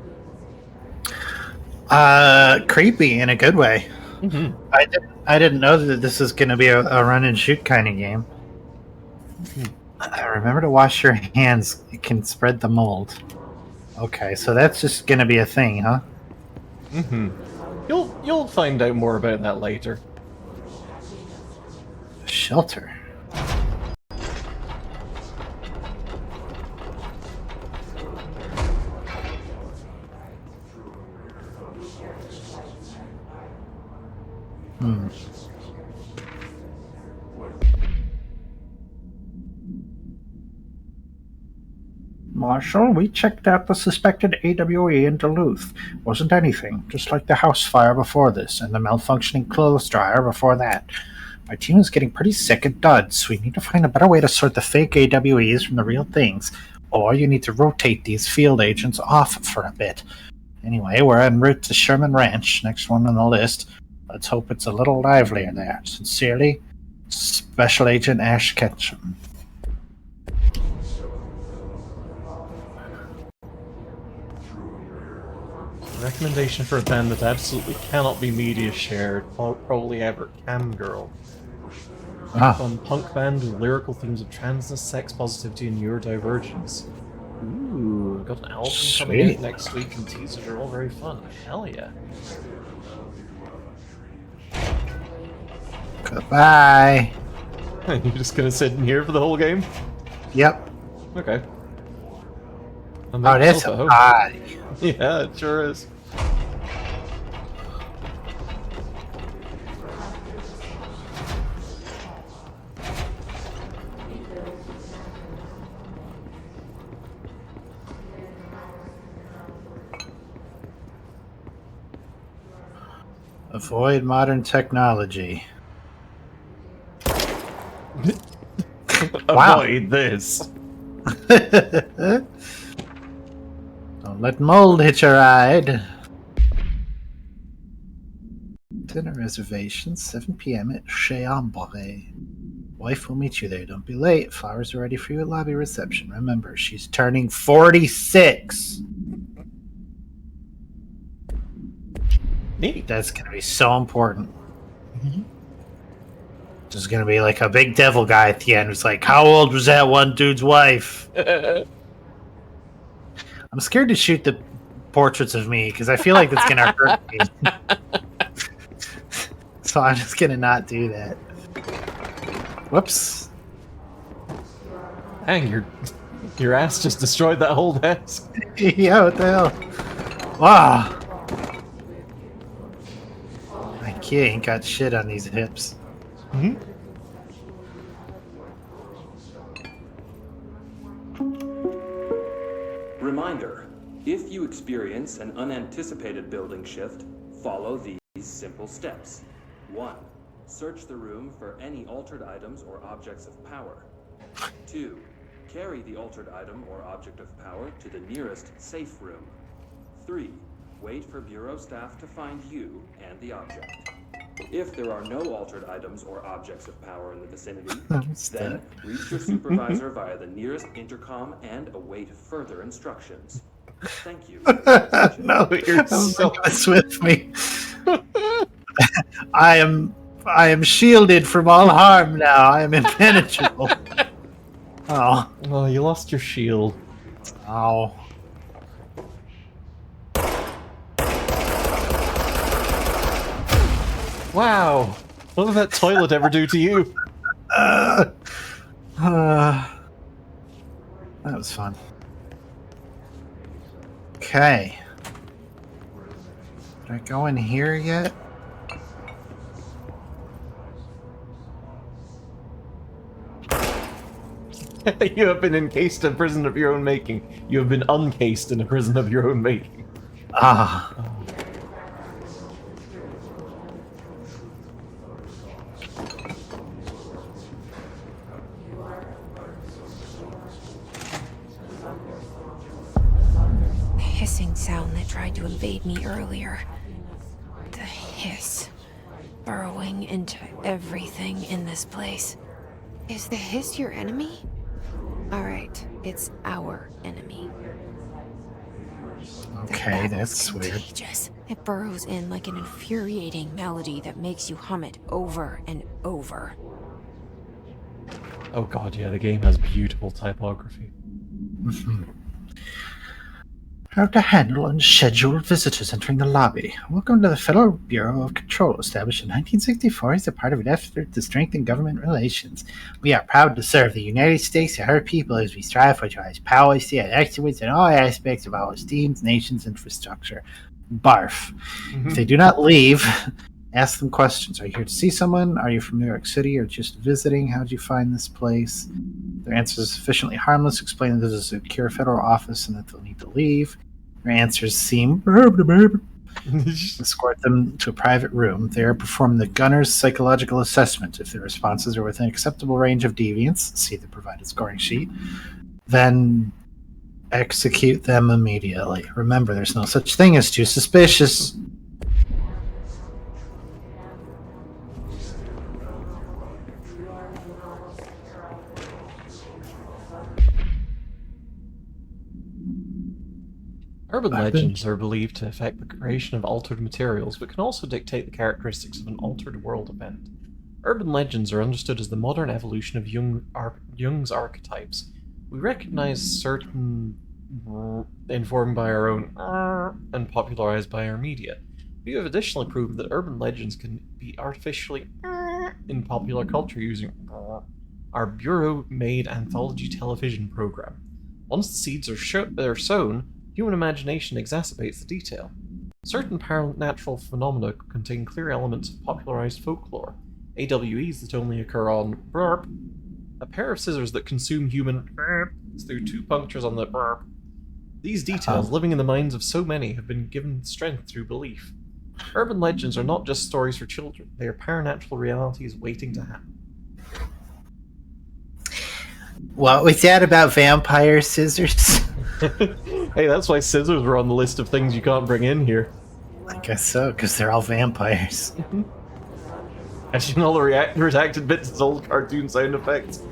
Creepy in a good way. Mm-hmm. I didn't know that this was going to be a run and shoot kind of game. Remember to wash your hands. It can spread the mold. Okay, so that's just going to be a thing, huh? Mm-hmm. You'll find out more about that later. Shelter. Marshal, we checked out the suspected AWE in Duluth. Wasn't anything, just like the house fire before this, and the malfunctioning clothes dryer before that. My team is getting pretty sick at duds. We need to find a better way to sort the fake AWEs from the real things, or you need to rotate these field agents off for a bit. Anyway, we're en route to Sherman Ranch, next one on the list. Let's hope it's a little livelier there. Sincerely, Special Agent Ash Ketchum. Recommendation for a band that absolutely cannot be media shared, probably ever, Cam Girl. Fun punk band with lyrical themes of transness, sex positivity, and neurodivergence. Ooh, got an album coming out next week, and teasers are all very fun. Hell yeah. Goodbye. You're just gonna sit in here for the whole game? Yep. Okay. Oh, that's a body. Yeah, it sure is. Avoid modern technology. Wow. Avoid this. Don't let mold hitch a ride. Dinner reservation, 7 p.m. at Chez Ambre. Wife will meet you there. Don't be late. Flowers are ready for you at lobby reception. Remember, she's turning 46. Neat. That's going to be so important. There's going to be like a big devil guy at the end who's like, how old was that one dude's wife? I'm scared to shoot the portraits of me because I feel like that's going to hurt me. So I'm just going to not do that. Whoops. Dang, your ass just destroyed that whole desk. Yeah, what the hell? Wow. My kid ain't got shit on these hips. Reminder, if you experience an unanticipated building shift, follow these simple steps. 1. Search the room for any altered items or objects of power. 2. Carry the altered item or object of power to the nearest safe room. 3. Wait for Bureau staff to find you and the object. If there are no altered items or objects of power in the vicinity, then reach your supervisor via the nearest intercom and await further instructions. Thank you. No, you're so mess with me. I am shielded from all harm now. I am impenetrable. Oh. Oh, you lost your shield. Oh. Wow. What did that toilet ever do to you? That was fun. Okay. Did I go in here yet? You have been encased in a prison of your own making. You have been uncased in a prison of your own making. Ah. Oh. The hissing sound that tried to invade me earlier. The hiss. Burrowing into everything in this place. Is the hiss your enemy? Alright, it's our enemy. Okay, that's weird. Contagious. It burrows in like an infuriating melody that makes you hum it over and over. Oh god, yeah, the game has beautiful typography. How to handle unscheduled visitors entering the lobby. Welcome to the Federal Bureau of Control, established in 1964 as a part of an effort to strengthen government relations. We are proud to serve the United States and her people as we strive for highest policy and excellence in all aspects of our esteemed nation's infrastructure. Barf. If they do not leave, ask them questions. Are you here to see someone? Are you from New York City or just visiting? How did you find this place? Their answer is sufficiently harmless. Explain that this is a secure federal office and that they'll need to leave. Their answers seem... Escort them to a private room. There, perform the gunner's psychological assessment. If their responses are within acceptable range of deviance, see the provided scoring sheet, then execute them immediately. Remember, there's no such thing as too suspicious. Urban legends are believed to affect the creation of altered materials, but can also dictate the characteristics of an altered world event. Urban legends are understood as the modern evolution of Jung's archetypes. We recognize certain informed by our own and popularized by our media. We have additionally proven that urban legends can be artificially in popular culture using our Bureau-made anthology television program. Once the seeds are sown, human imagination exacerbates the detail. Certain paranatural phenomena contain clear elements of popularized folklore. AWEs that only occur on burp, a pair of scissors that consume human through two punctures on the burp. These details, living in the minds of so many, have been given strength through belief. Urban legends are not just stories for children, they are paranatural realities waiting to happen. What was that about vampire scissors? Hey, that's why scissors were on the list of things you can't bring in here. I guess so, because they're all vampires. Actually, all the redacted bits is old cartoon sound effects.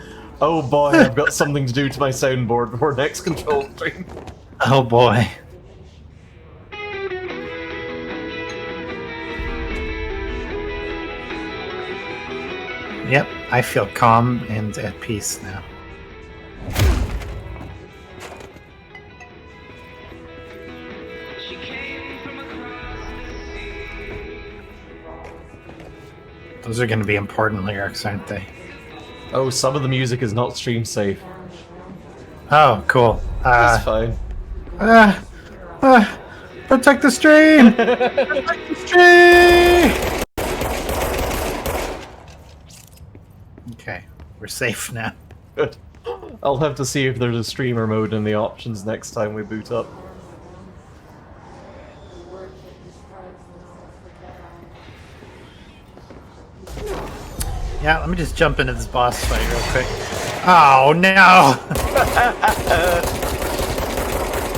Oh boy, I've got something to do to my soundboard before next control stream. Oh boy. Yep, I feel calm and at peace now. Those are going to be important lyrics, aren't they? Oh, some of the music is not stream safe. Oh, cool. That's fine. Protect the stream! Protect the stream! Okay, we're safe now. Good. I'll have to see if there's a streamer mode in the options next time we boot up. Yeah, let me just jump into this boss fight real quick. Oh no!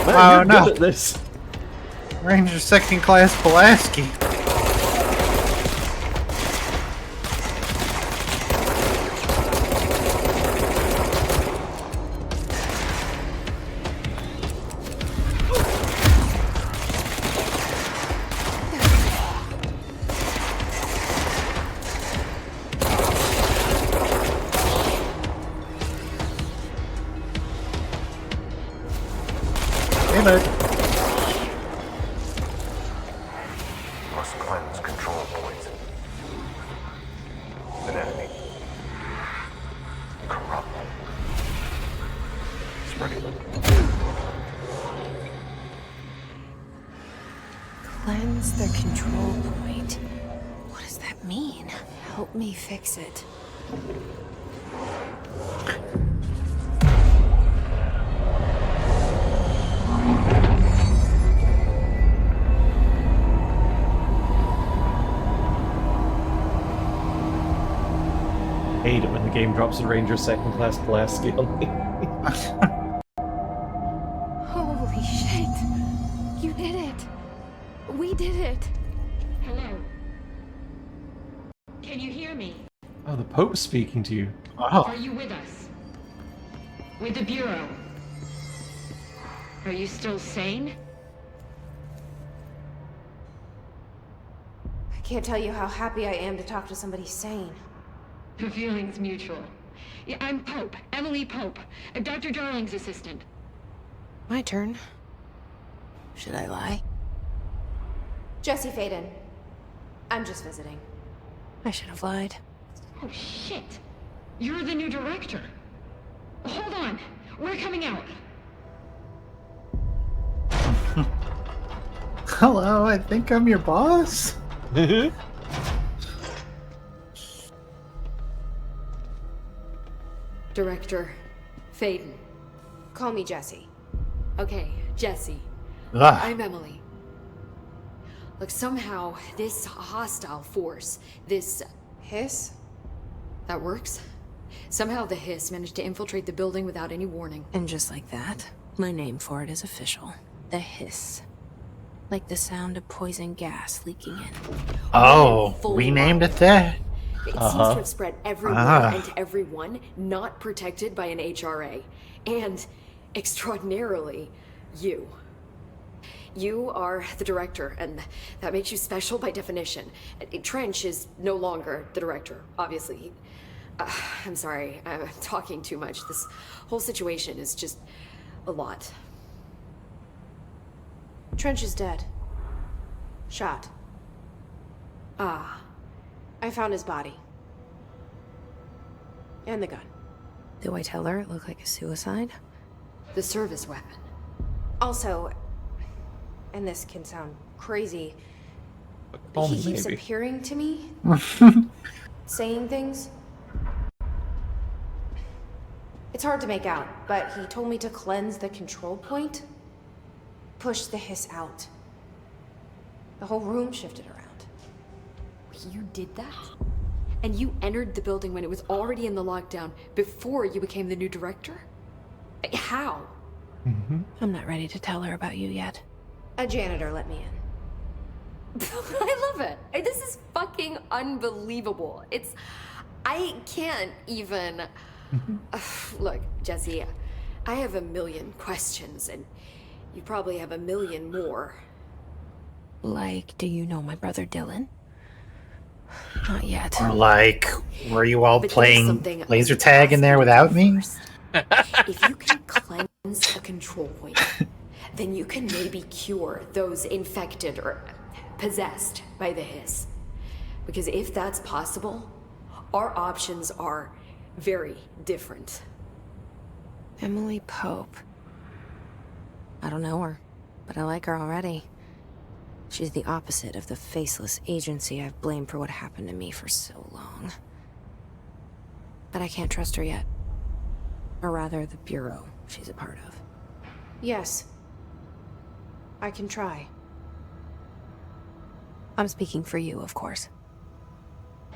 Man, Oh you're no! good at this. Ranger second class Pulaski. Hey, bud. Must cleanse control points. An enemy. Corrupt. Spreading. Cleanse the control point. What does that mean? Help me fix it. Hate it when the game drops a Ranger second class Pulaski on me. Holy shit! You did it! We did it! Hello. Can you hear me? Oh, the Pope's speaking to you. Are you with us? With the Bureau? Are you still sane? I can't tell you how happy I am to talk to somebody sane. The feeling's mutual. Yeah, I'm Pope, Emily Pope, Dr. Darling's assistant. My turn. Should I lie? Jesse Faden. I'm just visiting. I should have lied. Oh, shit. You're the new director. Hold on. We're coming out. Hello, I think I'm your boss. Director Faden. Call me Jesse. Okay, Jesse. Ugh. I'm Emily. Look, somehow this hostile force, this hiss, that works. Somehow the hiss managed to infiltrate the building without any warning. And just like that, my name for it is official. The hiss. Like the sound of poison gas leaking in. Oh, we named it that. It seems to have spread everywhere and to everyone not protected by an HRA. And, extraordinarily, you. You are the director, and that makes you special by definition. Trench is no longer the director, obviously. I'm sorry, I'm talking too much. This whole situation is just a lot. Trench is dead. Shot. Ah. I found his body. And the gun. Do I tell her it looked like a suicide? The service weapon. Also, and this can sound crazy, Oh, he keeps maybe. appearing to me, saying things. It's hard to make out, but he told me to cleanse the control point, push the hiss out. The whole room shifted around. You did that? And you entered the building when it was already in the lockdown before you became the new director? How? I'm not ready to tell her about you yet. A janitor let me in. I love it. This is fucking unbelievable. I can't even... Look, Jesse, I have a million questions, and you probably have a million more. Like, do you know my brother Dylan? Not yet. Or like, were you all But playing there's laser tag in there without me? If you can cleanse a control point, then you can maybe cure those infected or possessed by the hiss. Because if that's possible, our options are very different. Emily Pope. I don't know her, but I like her already. She's the opposite of the faceless agency I've blamed for what happened to me for so long. But I can't trust her yet. Or rather, the Bureau she's a part of. Yes. I can try. I'm speaking for you, of course.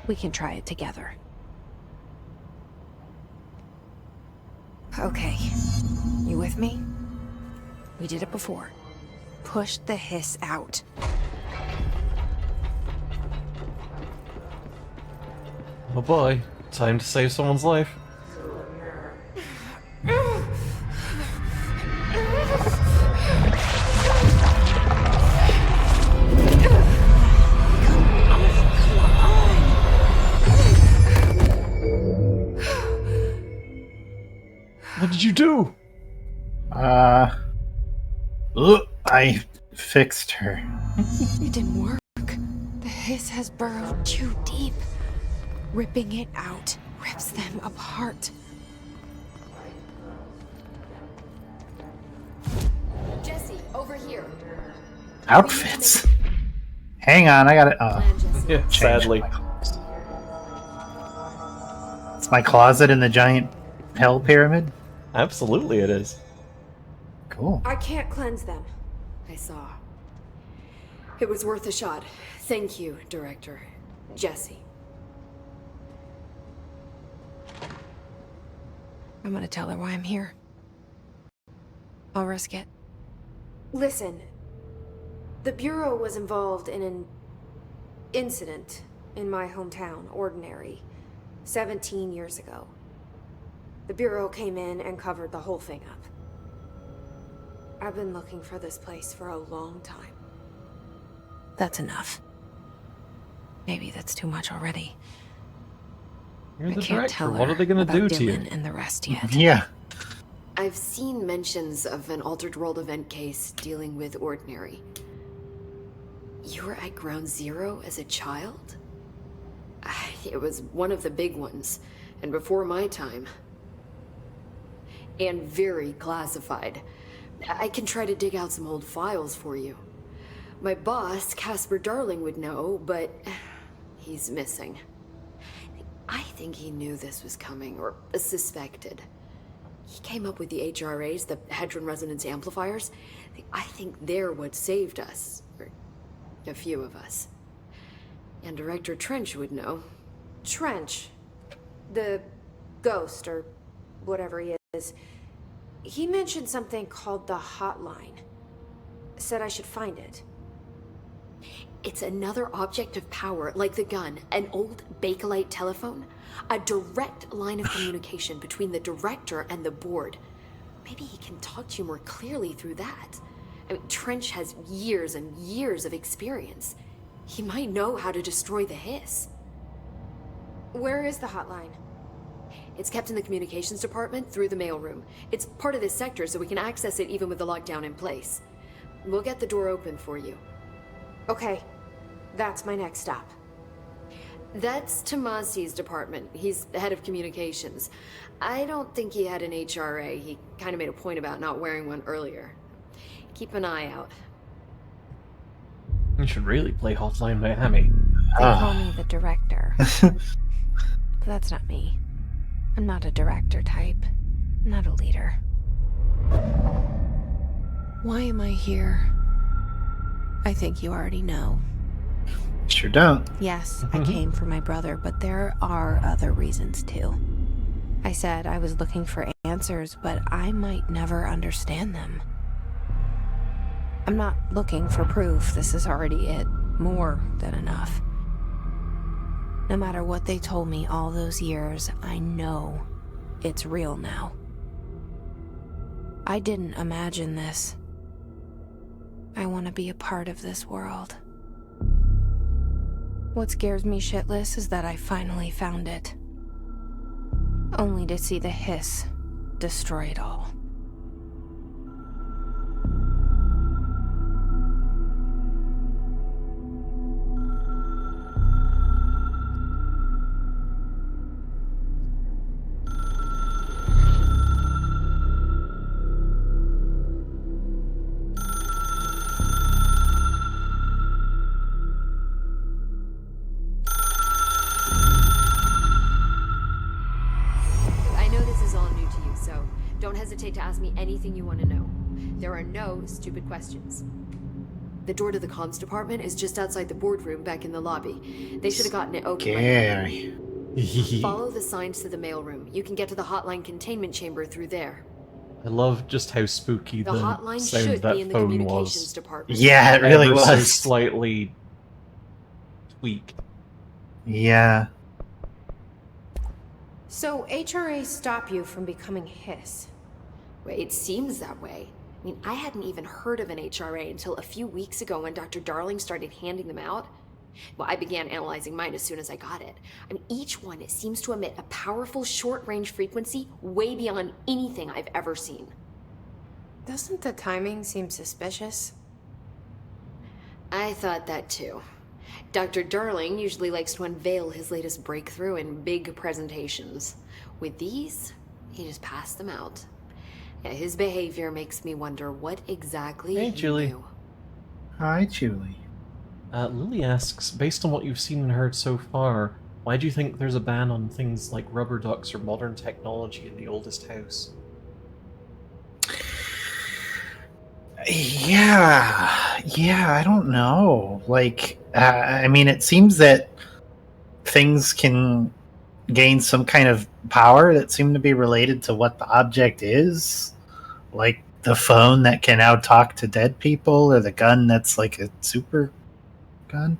We can try it together. Okay. You with me? We did it before. Push the hiss out. Oh boy, time to save someone's life. What did you do? I fixed her. It didn't work. The hiss has burrowed too deep. Ripping it out rips them apart. Jesse, over here. Outfits. Hang on, I got it. Yeah, sadly. It's my closet in the giant hell pyramid. Absolutely, it is. Cool. I can't cleanse them. I saw. It was worth a shot. Thank you, Director. Jesse. I'm gonna tell her why I'm here. I'll risk it. Listen. The Bureau was involved in an incident in my hometown, Ordinary, 17 years ago. The Bureau came in and covered the whole thing up. I've been looking for this place for a long time. That's enough. Maybe that's too much already. You're I the can't director. tell her What are they gonna about do to Dylan you? and the rest yet. Yeah. I've seen mentions of an Altered World event case dealing with Ordinary. You were at Ground Zero as a child? It was one of the big ones, and before my time. And very classified. I can try to dig out some old files for you. My boss, Casper Darling, would know, but he's missing. I think he knew this was coming, or suspected. He came up with the HRAs, the Hadron Resonance Amplifiers. I think they're what saved us. Or a few of us. And Director Trench would know. Trench. The ghost, or whatever he is. He mentioned something called the Hotline. Said I should find it. It's another object of power, like the gun, an old Bakelite telephone. A direct line of communication between the director and the board. Maybe he can talk to you more clearly through that. I mean, Trench has years and years of experience. He might know how to destroy the hiss. Where is the hotline? It's kept in the communications department through the mailroom. It's part of this sector, so we can access it even with the lockdown in place. We'll get the door open for you. Okay, that's my next stop. That's Tomasi's department. He's the head of communications. I don't think he had an HRA. He kind of made a point about not wearing one earlier. Keep an eye out. You should really play Hotline Miami. They call me the director. But that's not me. I'm not a director type. I'm not a leader. Why am I here? I think you already know. Sure don't. Yes, I came for my brother, but there are other reasons too. I said I was looking for answers, but I might never understand them. I'm not looking for proof. This is already it. More than enough. No matter what they told me all those years, I know it's real now. I didn't imagine this. I want to be a part of this world. What scares me shitless is that I finally found it. Only to see the hiss destroy it all. Don't hesitate to ask me anything you want to know. There are no stupid questions. The door to the comms department is just outside the boardroom back in the lobby. They should have gotten it open. Scary. Follow the signs to the mailroom. You can get to the hotline containment chamber through there. I love just how spooky the hotline sound should that be in the phone communications was. department. Yeah, it really Ever was. so slightly tweaked. Yeah. So HRA stop you from becoming Hiss? Well, it seems that way. I mean, I hadn't even heard of an HRA until a few weeks ago when Dr. Darling started handing them out. Well, I began analyzing mine as soon as I got it. I mean, each one seems to emit a powerful short-range frequency way beyond anything I've ever seen. Doesn't the timing seem suspicious? I thought that too. Dr. Darling usually likes to unveil his latest breakthrough in big presentations. With these, he just passed them out. Yeah, his behavior makes me wonder what exactly Hey, he Julie. knew. Hi, Julie. Lily asks, based on what you've seen and heard so far, why do you think there's a ban on things like rubber ducks or modern technology in the oldest house? Yeah, I don't know. Like, I mean, it seems that things can gain some kind of power that seem to be related to what the object is. Like the phone that can now talk to dead people, or the gun that's like a super gun.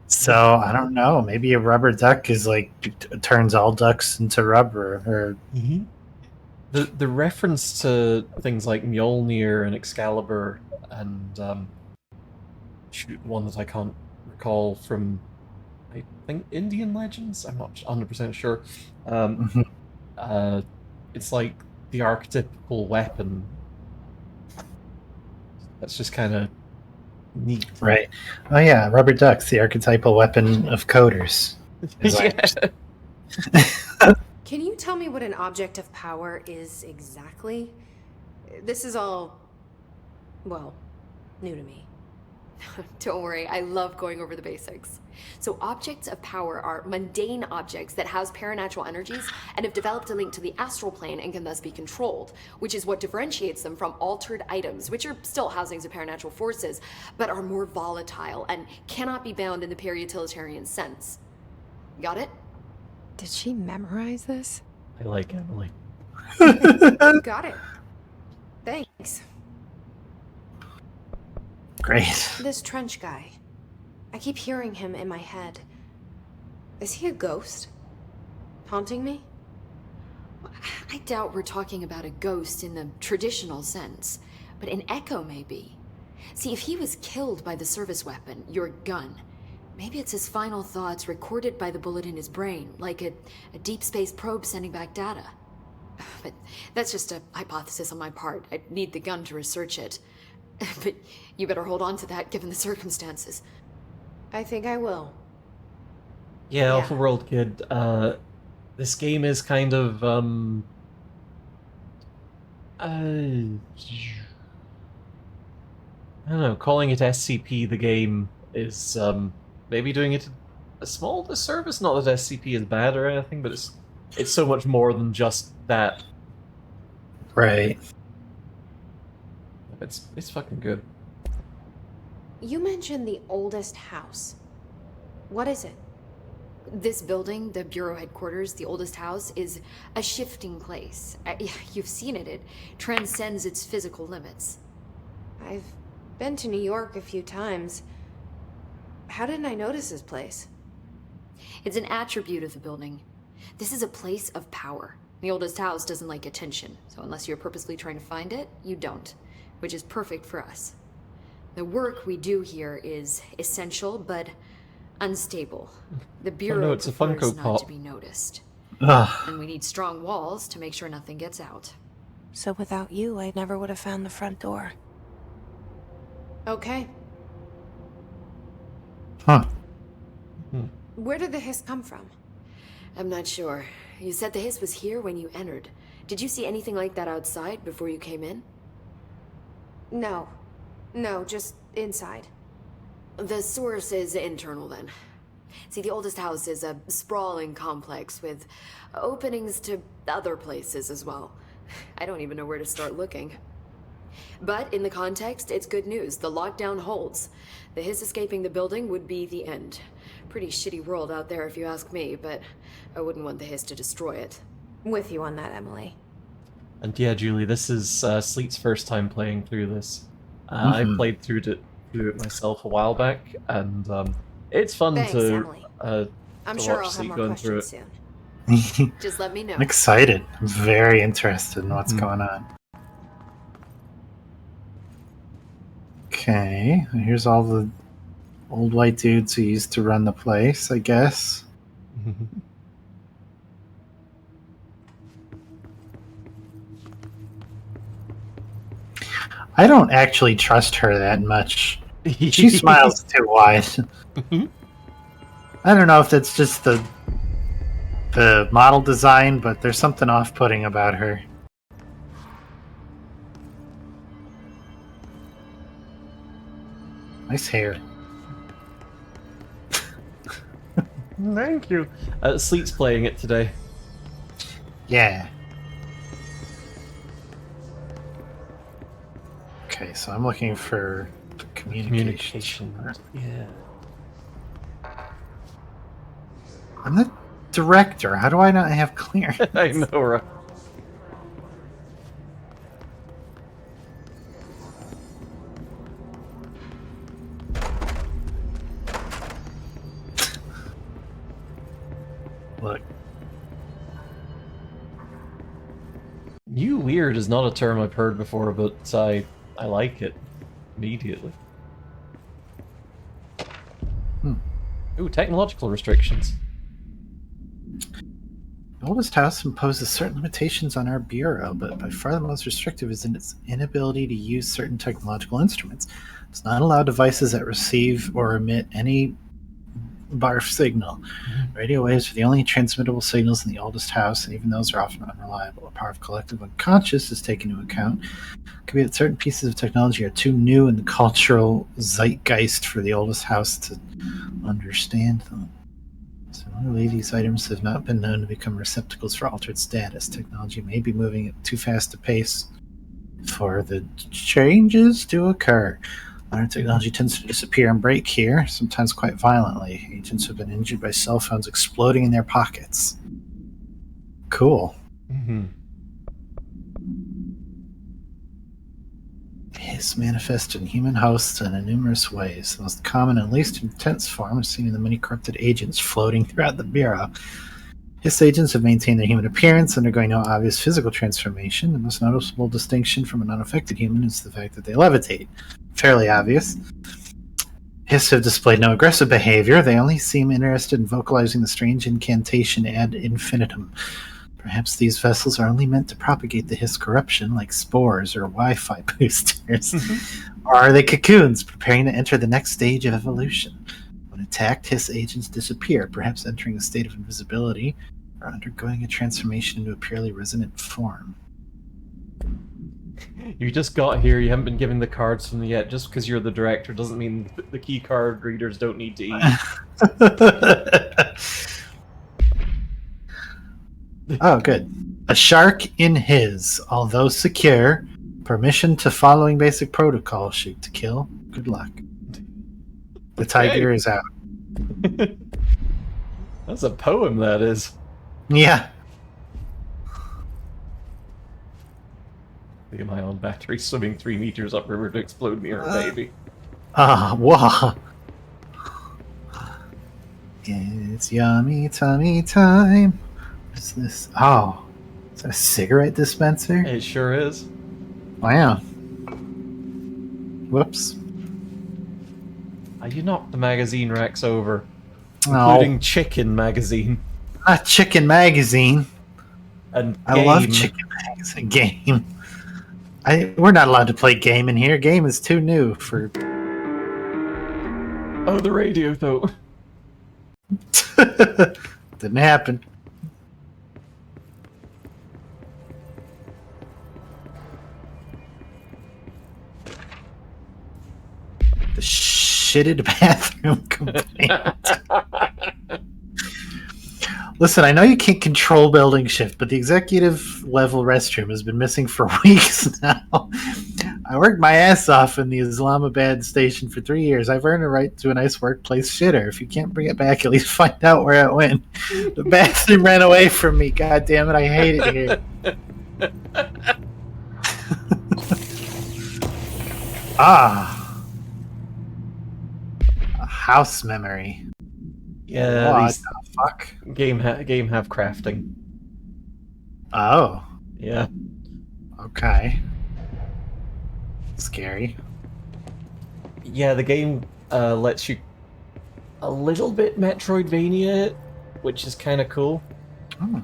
So I don't know. Maybe a rubber duck is like turns all ducks into rubber, or The reference to things like Mjolnir and Excalibur and one that I can't recall from, I think, Indian legends? I'm not 100% sure. It's like the archetypical weapon. That's just kind of neat. right? Oh yeah, rubber ducks, the archetypal weapon of coders. Can you tell me what an object of power is exactly? This is all, well, new to me. Don't worry, I love going over the basics. So objects of power are mundane objects that house paranatural energies and have developed a link to the astral plane and can thus be controlled, which is what differentiates them from altered items, which are still housings of paranatural forces, but are more volatile and cannot be bound in the peri-utilitarian sense. Got it? Did she memorize this? I like Emily. Got it. Thanks. Great. This trench guy. I keep hearing him in my head. Is he a ghost? Haunting me? I doubt we're talking about a ghost in the traditional sense, but an echo maybe. See, if he was killed by the service weapon, your gun, maybe it's his final thoughts recorded by the bullet in his brain, like a deep space probe sending back data. But that's just a hypothesis on my part. I'd need the gun to research it. But you better hold on to that given the circumstances. I think I will. Yeah, Awful World Kid. This game is kind of I don't know, calling it SCP the game is maybe doing it a small disservice. Not that SCP is bad or anything, but it's so much more than just that. Right. It's fucking good. You mentioned the oldest house. What is it? This building, the Bureau headquarters, the oldest house, is a shifting place. You've seen it. It transcends its physical limits. I've been to New York a few times. How didn't I notice this place? It's an attribute of the building. This is a place of power. The oldest house doesn't like attention, so unless you're purposely trying to find it, you don't, which is perfect for us. The work we do here is essential, but unstable. The Bureau it's a prefers Funko not Pop. to be noticed. Ugh. And we need strong walls to make sure nothing gets out. So without you, I never would have found the front door. Okay. Huh. Where did the hiss come from? I'm not sure. You said the hiss was here when you entered. Did you see anything like that outside before you came in? No. No, just inside. The source is internal then. See, the oldest house is a sprawling complex with openings to other places as well. I don't even know where to start looking. But in the context, it's good news. The lockdown holds. The hiss escaping the building would be the end. Pretty shitty world out there if you ask me, but I wouldn't want the hiss to destroy it. With you on that, Emily. And yeah, Julie, this is Sleet's first time playing through this. I played through it myself a while back, and it's fun Thanks, to Emily. to I'm watch sure I'll have Sleet more going through questions it. soon. Just let me know. I'm excited. I'm very interested in what's going on. Okay, here's all the old white dudes who used to run the place, I guess. I don't actually trust her that much. She smiles too wide. I don't know if that's just the model design, but there's something off-putting about her. Nice hair. Thank you. Sleet's playing it today. Yeah. Okay, so I'm looking for the communication. Yeah. I'm the director. How do I not have clearance? I know, right? Look. New weird is not a term I've heard before, but I like it immediately. Ooh, technological restrictions. The oldest house imposes certain limitations on our bureau, but by far the most restrictive is in its inability to use certain technological instruments. It does not allow devices that receive or emit any barf signal. Radio waves are the only transmittable signals in the oldest house, and even those are often unreliable. A power of collective unconscious is taken into account. It could be that certain pieces of technology are too new in the cultural zeitgeist for the oldest house to understand them. Similarly, these items have not been known to become receptacles for altered status. Technology may be moving at too fast a pace for the changes to occur. Modern technology tends to disappear and break here, sometimes quite violently. Agents have been injured by cell phones exploding in their pockets. Cool. Hiss manifest in human hosts in numerous ways. The most common and least intense form is seen in the many corrupted agents floating throughout the Bureau. Hiss agents have maintained their human appearance, undergoing no obvious physical transformation. The most noticeable distinction from an unaffected human is the fact that they levitate. Fairly obvious. Hiss have displayed no aggressive behavior. They only seem interested in vocalizing the strange incantation ad infinitum. Perhaps these vessels are only meant to propagate the Hiss corruption, like spores or Wi-Fi boosters. Or are they cocoons, preparing to enter the next stage of evolution? When attacked, Hiss agents disappear, perhaps entering a state of invisibility or undergoing a transformation into a purely resonant form. You just got here, you haven't been given the cards from the yet. Just because you're the director doesn't mean the key card readers don't need to eat. Oh, good. A shark in his, although secure. Permission to following basic protocol. Shoot to kill. Good luck. The tiger is out. That's a poem, that is. Yeah. Look at my own battery swimming 3 meters upriver to explode near a baby. Wow. It's yummy tummy time. What's this? Oh, is that a cigarette dispenser? It sure is. Wow. Whoops. You knocked the magazine racks over, Oh. including Chicken Magazine. Not Chicken Magazine. And I love Chicken Magazine. Game. We're not allowed to play game in here. Game is too new for... Oh, the radio, though. Didn't happen. The shitted bathroom complaint. Listen, I know you can't control building shift, but the executive level restroom has been missing for weeks now. I worked my ass off in the Islamabad station for 3 years. I've earned a right to a nice workplace shitter. If you can't bring it back, at least find out where it went. The bathroom ran away from me. God damn it, I hate it here. A house memory. Yeah, What these the fuck? game have crafting. Oh. Yeah. Okay. Scary. Yeah, the game lets you a little bit Metroidvania it, which is kind of cool. Hmm.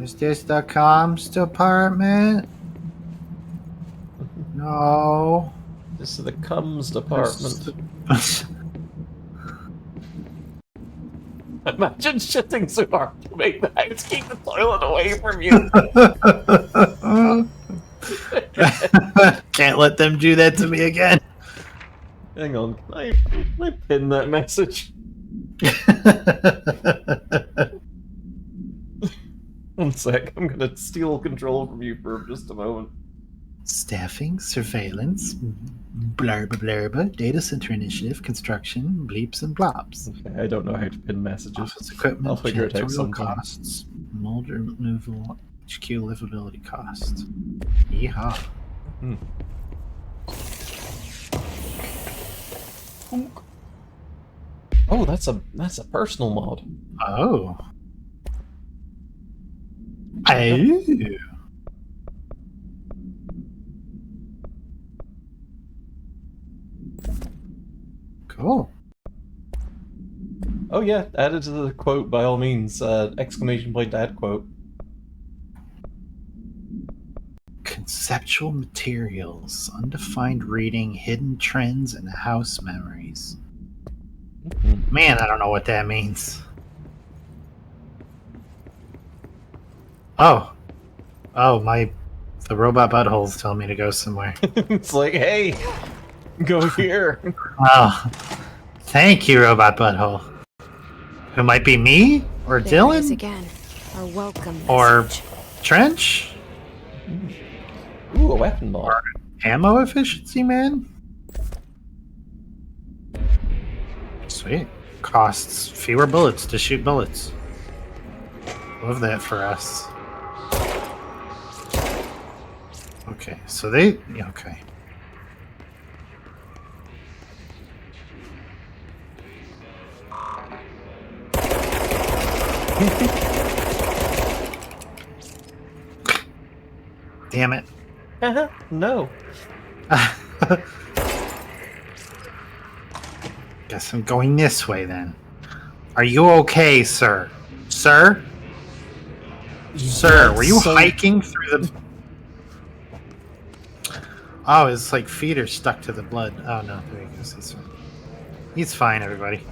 Is this the comms department? No. This is the comms department. Imagine shitting so hard to make the house keep the toilet away from you. Can't let them do that to me again. Hang on, can I pin that message? One sec, I'm gonna steal control from you for just a moment. Staffing, surveillance, blurba blurba, data center initiative, construction, bleeps and blops. Okay, I don't know how to pin messages. Office equipment, I'll figure it out janitorial sometime. costs, mold removal, HQ livability cost. Yeehaw. Hmm. Oh, that's a personal mod. Oh. Oh. Cool. Oh yeah, add it to the quote by all means. Exclamation point add quote. Conceptual materials, undefined reading, hidden trends, and house memories. Mm-hmm. Man, I don't know what that means. Oh. Oh, the robot butthole's telling me to go somewhere. It's like, hey, go here. Oh. Thank you, robot butthole. Who might be me? Or There it is Dylan? again. Our welcome Or message. Trench? Ooh, a weapon mod. Or ammo efficiency, man? Sweet. Costs fewer bullets to shoot bullets. Love that for us. Okay, so they... Okay. Damn it. No. Guess I'm going this way then. Are you okay, sir? Sir? Sir, were you hiking through the... Oh, his like feet are stuck to the blood. Oh no, there he goes. He's fine. He's fine, everybody.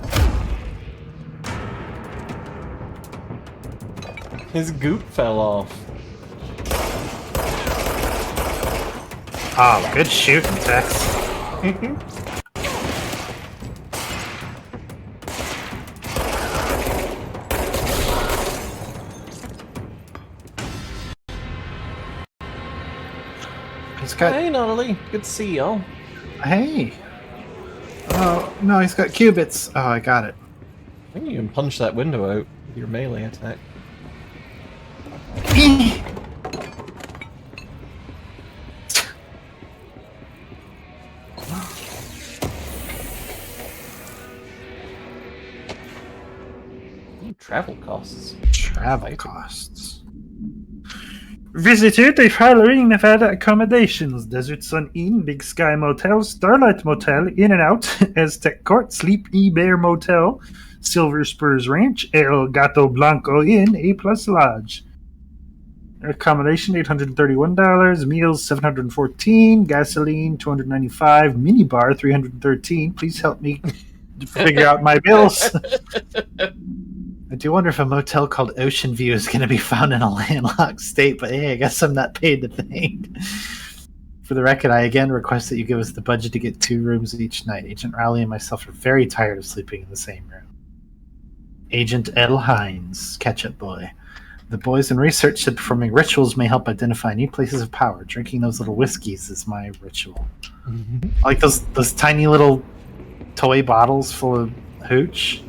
His goop fell off. Oh, good shooting, Tex. He's got. Hey, Natalie. Good to see y'all. Hey. Oh no, he's got cubits. Oh, I got it. I think you can punch that window out with your melee attack. Ooh, travel costs. Travel costs. Visited the following Nevada accommodations: Desert Sun Inn, Big Sky Motel, Starlight Motel, In and Out, Aztec Court, Sleep Bear Motel, Silver Spurs Ranch, El Gato Blanco Inn, A Plus Lodge. Accommodation $831, meals $714, gasoline $295, minibar $313. Please help me figure out my bills. I do wonder if a motel called Ocean View is going to be found in a landlocked state, but hey, I guess I'm not paid to think. For the record, I again request that you give us the budget to get 2 rooms each night. Agent Rowley and myself are very tired of sleeping in the same room. Agent L. Hines, Ketchup Boy. The boys in research said performing rituals may help identify new places of power. Drinking those little whiskeys is my ritual. Like those tiny little toy bottles full of hooch.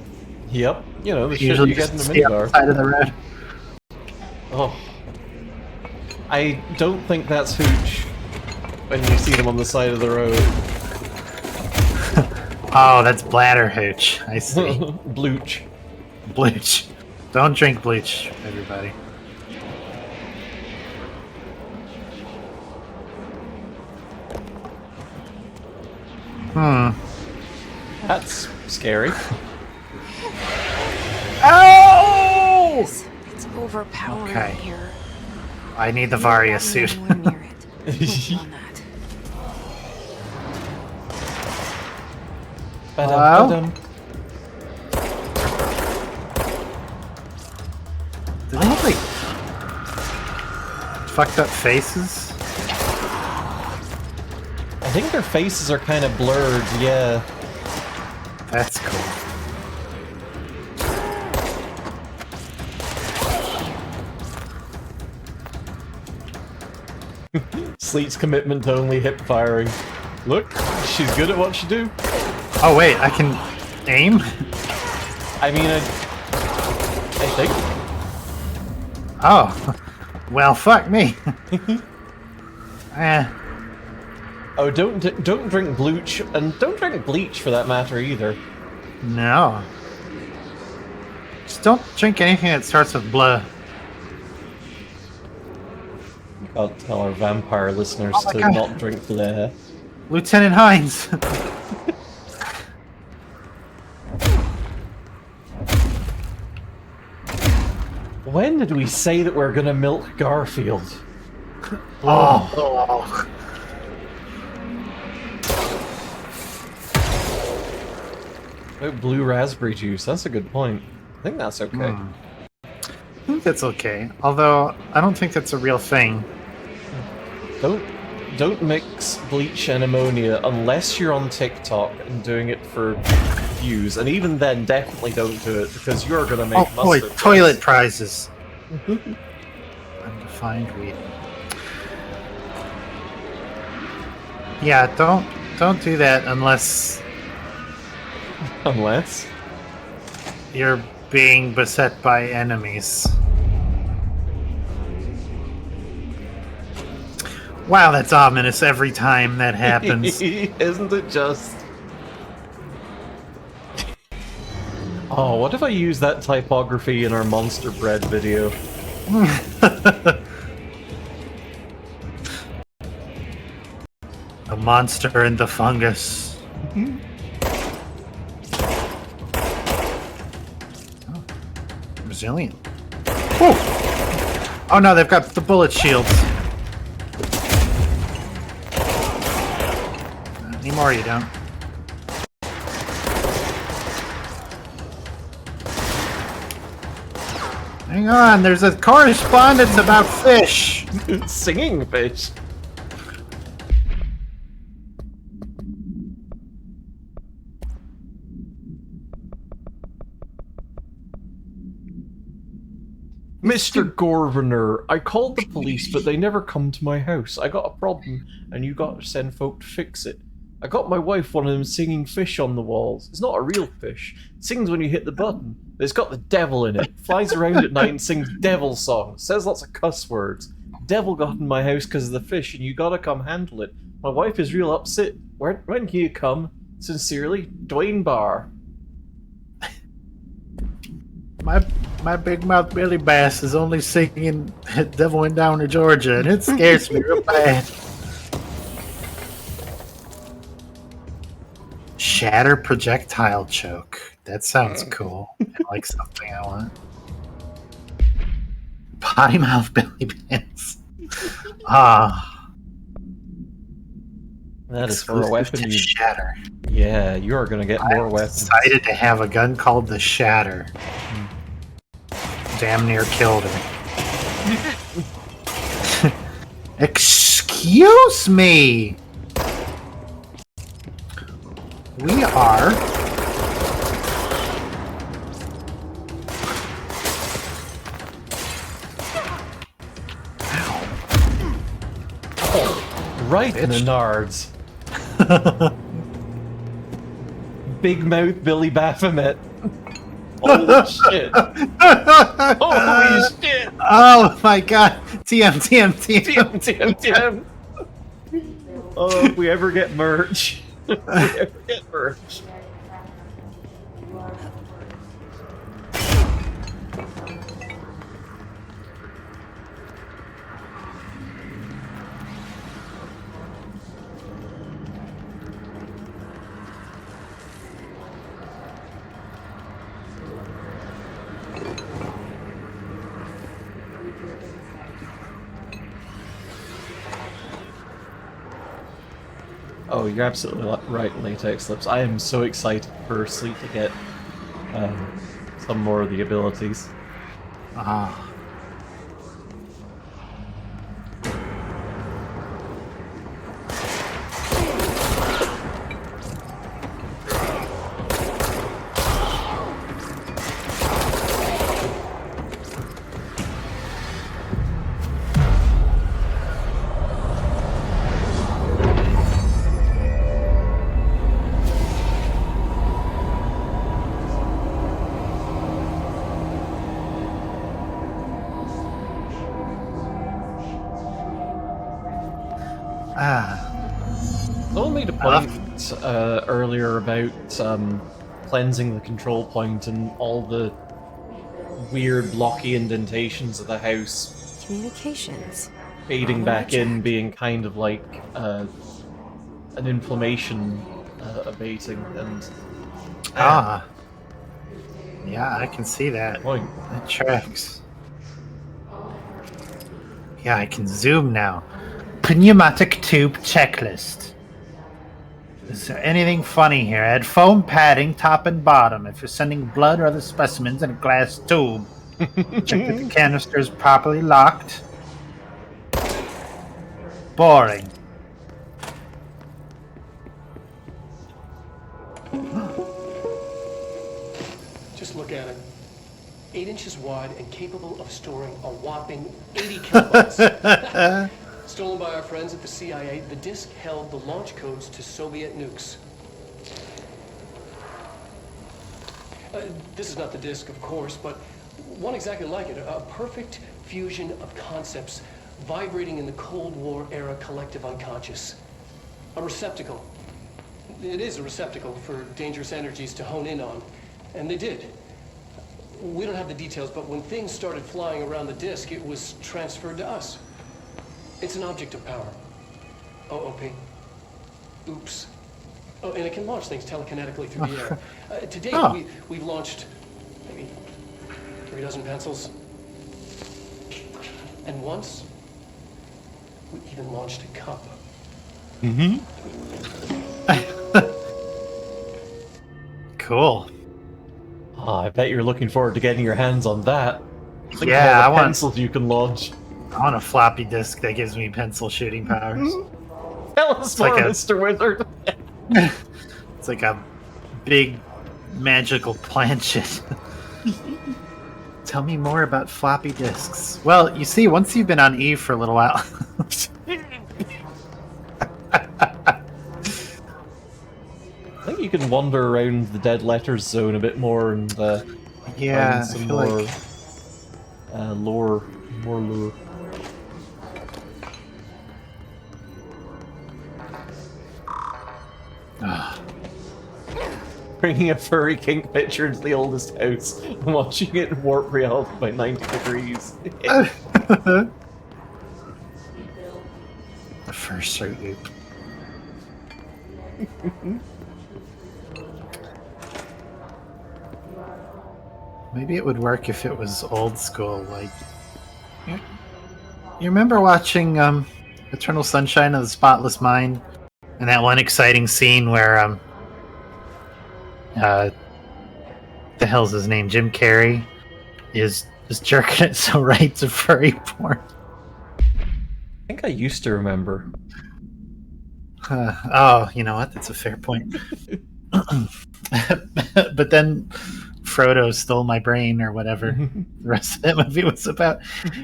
Yep. You know, the shit Usually you get in the stay on the minibar. side of the road. Oh. I don't think that's hooch when you see them on the side of the road. Oh, that's bladder hooch. I see. Blooch. Bleach. Don't drink bleach, everybody. That's scary. Oh! It's overpowering Okay. here. I need the Varia suit. Anywhere near it. Working on that. Ba-dum. Do they have like fucked up faces? I think their faces are kind of blurred, yeah. That's cool. Sleet's commitment to only hip firing. Look, she's good at what she do. Oh wait, I can aim? I mean, I think. Oh. Well, fuck me. Eh. Oh, don't drink bleach, and don't drink bleach for that matter either. No. Just don't drink anything that starts with blah. I'll tell our vampire listeners Oh my to God. not drink bleh. Lieutenant Hines. When did we say that we're gonna milk Garfield? Oh. About blue raspberry juice, that's a good point. I think that's okay. I think that's okay. Although, I don't think that's a real thing. Don't mix bleach and ammonia unless you're on TikTok and doing it for views, and even then, definitely don't do it because you're gonna make Oh boy, mustard. toilet prizes. Undefined reading. Yeah, don't do that unless Unless you're being beset by enemies. Wow, that's ominous every time that happens. Isn't it just? Oh, what if I use that typography in our monster bread video? The monster and the fungus. Oh, resilient. Whew. Oh no, they've got the bullet shields. Not anymore, you don't. Hang on, there's a correspondence about fish. Singing fish. Mr. Governor, I called the police, but they never come to my house. I got a problem, and you got to send folk to fix it. I got my wife one of them singing fish on the walls. It's not a real fish. It sings when you hit the button. But it's got the devil in it. Flies around at night and sings devil songs. Says lots of cuss words. Devil got in my house because of the fish, and you gotta come handle it. My wife is real upset. When can you come? Sincerely, Dwayne Barr. My big mouth Billy Bass is only singing Devil Went Down to Georgia, and it scares me real bad. Shatter projectile choke. That sounds cool. Like something I want. Potty mouth Billy Bass. That is for a weapon you shatter. Yeah, you are gonna get more weapons. Decided to have a gun called the Shatter. Damn near killed her. Excuse me. We are. Right in the nards. Big mouth Billy Baphomet. Holy shit. Holy shit. Oh my god. TM. Oh, if we ever get merch. If we ever get merch. Oh, you're absolutely right, Latex Lips. I am so excited for Sleet to get some more of the abilities. Someone made a point earlier about cleansing the control point and all the weird blocky indentations of the house. Communications. Fading back in, being kind of like an inflammation abating, and yeah, I can see that. Point. That tracks. Yeah, I can zoom now. Pneumatic tube checklist. Is there anything funny here? Add foam padding top and bottom if you're sending blood or other specimens in a glass tube. Check that the canister is properly locked. Boring. Just look at it. 8 inches wide and capable of storing a whopping 80 kilobytes. Stolen by our friends at the CIA, the disk held the launch codes to Soviet nukes. This is not the disk, of course, but one exactly like it. A perfect fusion of concepts vibrating in the Cold War era collective unconscious. A receptacle. It is a receptacle for dangerous energies to hone in on. And they did. We don't have the details, but when things started flying around the disk, it was transferred to us. It's an object of power. OOP. Oops. Oh, and it can launch things telekinetically through the air. To date, we've launched maybe 3 dozen pencils. And once, we even launched a cup. Cool. Oh, I bet you're looking forward to getting your hands on that. Think of Yeah, all the I want pencils you can launch. I want a floppy disk that gives me pencil shooting powers. Tell us more, like Mr. Wizard. It's like a big magical planchette. Tell me more about floppy disks. Well, you see, once you've been on Eve for a little while... I think you can wander around the Dead Letters zone a bit more and find some more lore. More lore. Bringing a furry kink picture into the oldest house and watching it warp reality by 90 degrees. The first loop. Maybe it would work if it was old school, like... You remember watching Eternal Sunshine of the Spotless Mind? And that one exciting scene where, the hell's his name? Jim Carrey is just jerking it so right to furry porn. I think I used to remember. Oh, you know what? That's a fair point. But then Frodo stole my brain, or whatever the rest of that movie was about.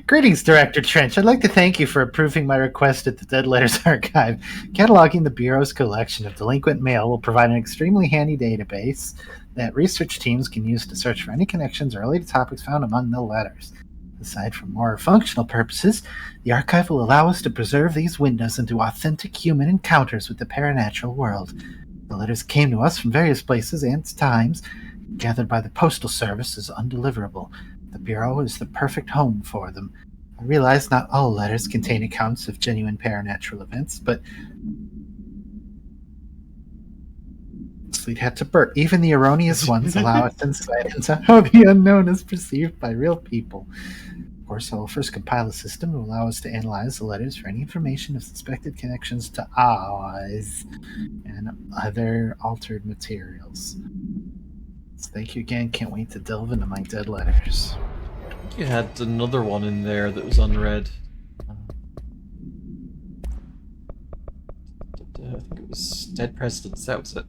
Greetings, Director Trench. I'd like to thank you for approving my request at the Dead Letters Archive. Cataloging the Bureau's collection of delinquent mail will provide an extremely handy database that research teams can use to search for any connections or related topics found among the letters. Aside from more functional purposes, the archive will allow us to preserve these windows into authentic human encounters with the paranatural world. The letters came to us from various places and times, gathered by the Postal Service as undeliverable. The Bureau is the perfect home for them. I realize not all letters contain accounts of genuine paranatural events, but Sleet had to burp. Even the erroneous ones allow us insight into how the unknown is perceived by real people. Of course, I will first compile a system to allow us to analyze the letters for any information of suspected connections to Oz and other altered materials. So thank you again. Can't wait to delve into my dead letters. I think you had another one in there that was unread. I think it was Dead Presidents, that was it.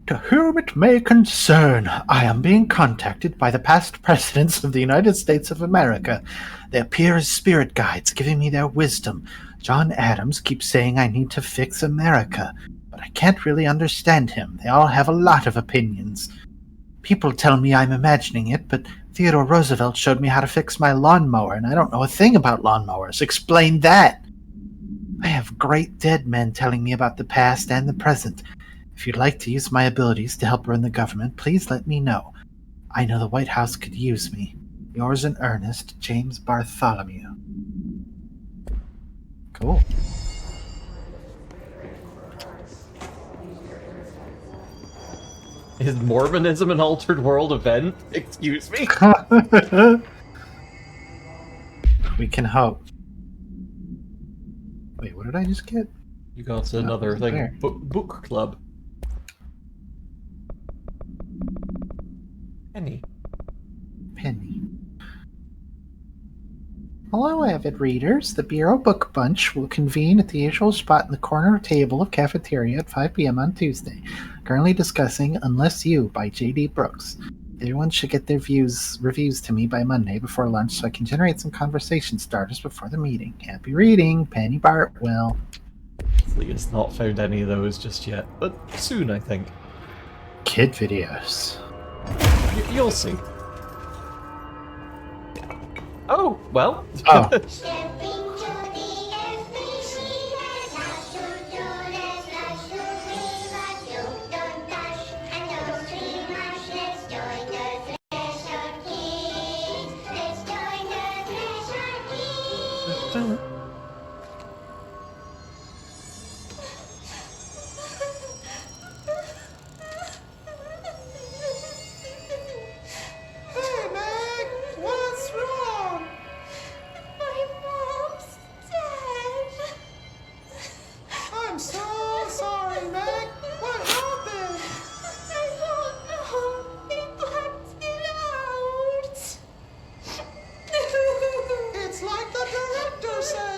To whom it may concern, I am being contacted by the past presidents of the United States of America. They appear as spirit guides, giving me their wisdom. John Adams keeps saying I need to fix America, but I can't really understand him. They all have a lot of opinions. People tell me I'm imagining it, but Theodore Roosevelt showed me how to fix my lawnmower, and I don't know a thing about lawnmowers. Explain that! I have great dead men telling me about the past and the present. If you'd like to use my abilities to help run the government, please let me know. I know the White House could use me. Yours in earnest, James Bartholomew. Cool. Is Mormonism an altered world event? Excuse me? We can hope. Wait, what did I just get? You got another thing. Book club. Penny. Hello, avid readers. The Bureau Book Bunch will convene at the usual spot in the corner table of cafeteria at 5 p.m. on Tuesday. Currently discussing Unless You by J.D. Brooks. Everyone should get their reviews to me by Monday before lunch so I can generate some conversation starters before the meeting. Happy reading, Penny Bartwell. Lee has not found any of those just yet, but soon, I think. Kid videos. You'll see. Oh, well. Oh. It's like the director said.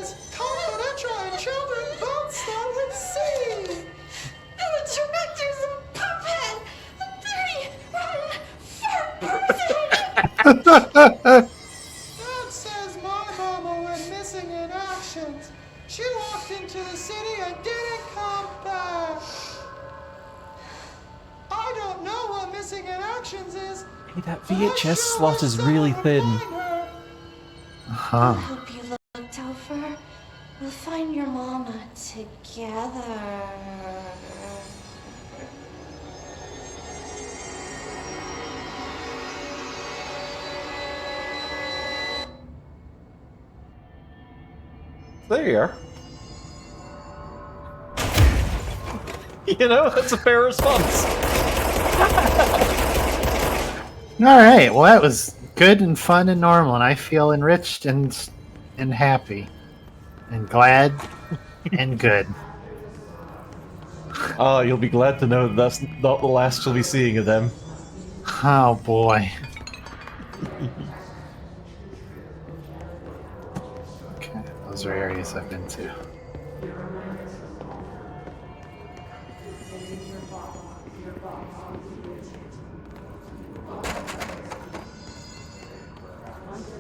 Dad says my mama went missing in actions. She walked into the city and didn't come back. I don't know what missing in actions is. Hey, that VHS slot is really thin. Huh. Hope you looked over. We'll find your mama together. There you are. You know, that's a fair response. Alright, well that was good and fun and normal, and I feel enriched and happy. And glad and good. Oh, you'll be glad to know that that's not the last you'll be seeing of them. Oh boy. Okay, those are areas I've been to.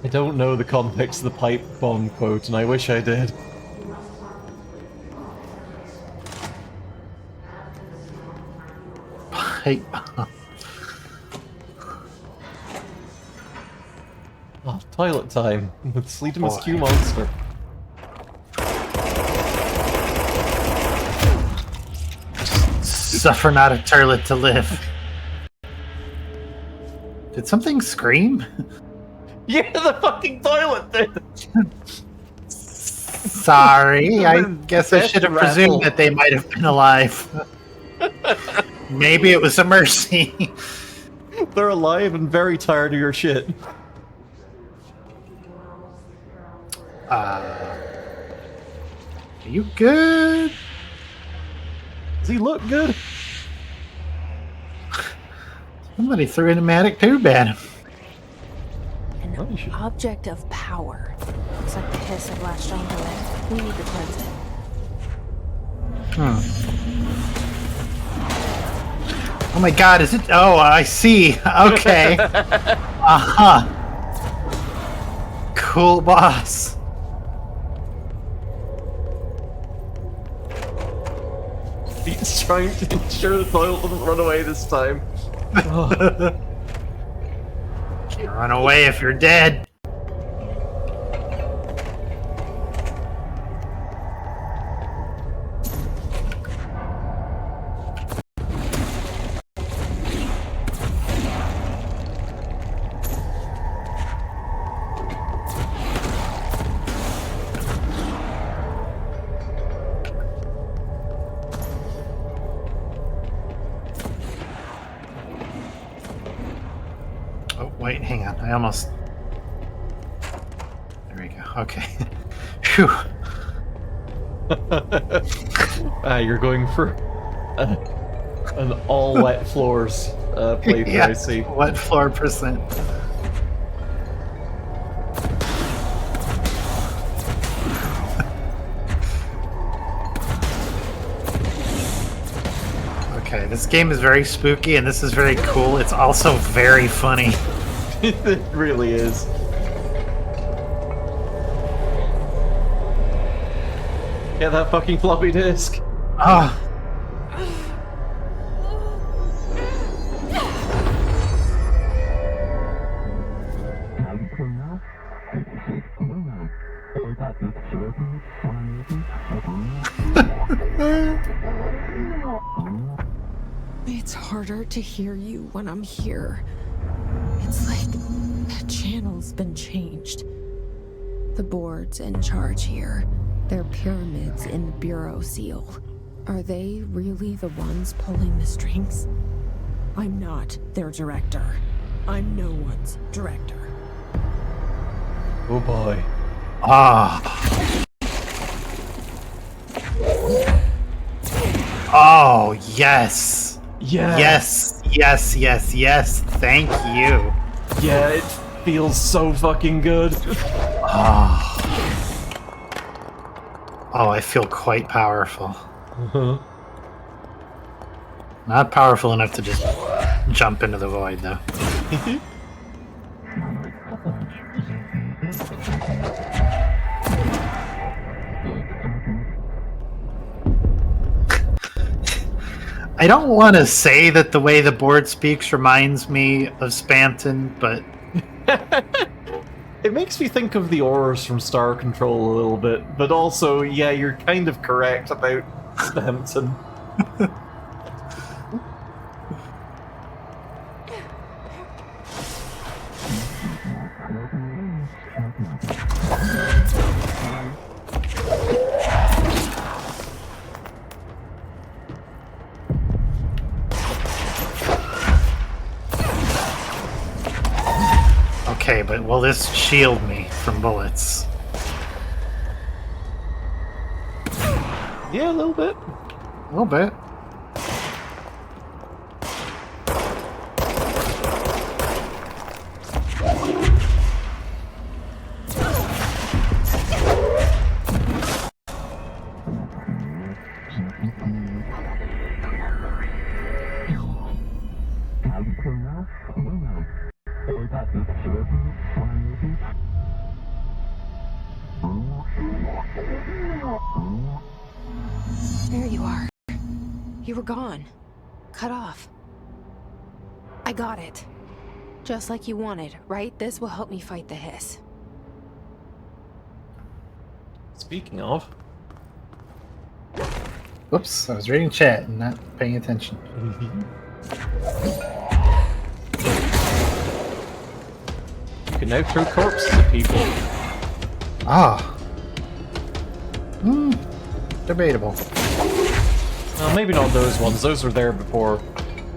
I don't know the context of the pipe bomb quote, and I wish I did. Pipe bomb. Oh, toilet time with Sleet and Boy. Q Monster. Suffer not a turlet to live. Did something scream? Yeah, the fucking toilet did! Sorry, I guess I should have presumed that they might have been alive. Maybe it was a mercy. They're alive and very tired of your shit. Are you good? Does he look good? Somebody threw a pneumatic tube at him. An object of power. Looks like the hiss had latched onto it. We need to cleanse it. Oh my god, is it? Oh, I see. Okay. Uh-huh. Cool boss. He's trying to ensure the toilet doesn't run away this time. Can't run away if you're dead. Oh, wait, hang on. I almost... There we go. Okay. Phew. You're going for an all wet floors playthrough, Yeah, I see. wet floor percent. Okay, this game is very spooky and this is very cool. It's also very funny. It really is. Get that fucking floppy disk. Ah. It's harder to hear you when I'm here. It's like the channel's been changed. The board's in charge here. They're pyramids in the Bureau seal. Are they really the ones pulling the strings? I'm not their director. I'm no one's director. Oh boy. Ah. Oh, yes. Yeah. Yes, yes, yes, yes. Thank you. Yeah, it feels so fucking good. Ah. Oh, I feel quite powerful. Not powerful enough to just jump into the void, though. I don't want to say that the way the board speaks reminds me of Spanton, but it makes me think of the Aurors from Star Control a little bit, but also, yeah, you're kind of correct about Spanton. Okay, but will this shield me from bullets? Yeah, a little bit. A little bit. There you are. You were gone. Cut off. I got it. Just like you wanted, right? This will help me fight the hiss. Speaking of... Whoops, I was reading chat and not paying attention. You can now throw corpses at people. Ah. Debatable. Well, maybe not those ones. Those were there before.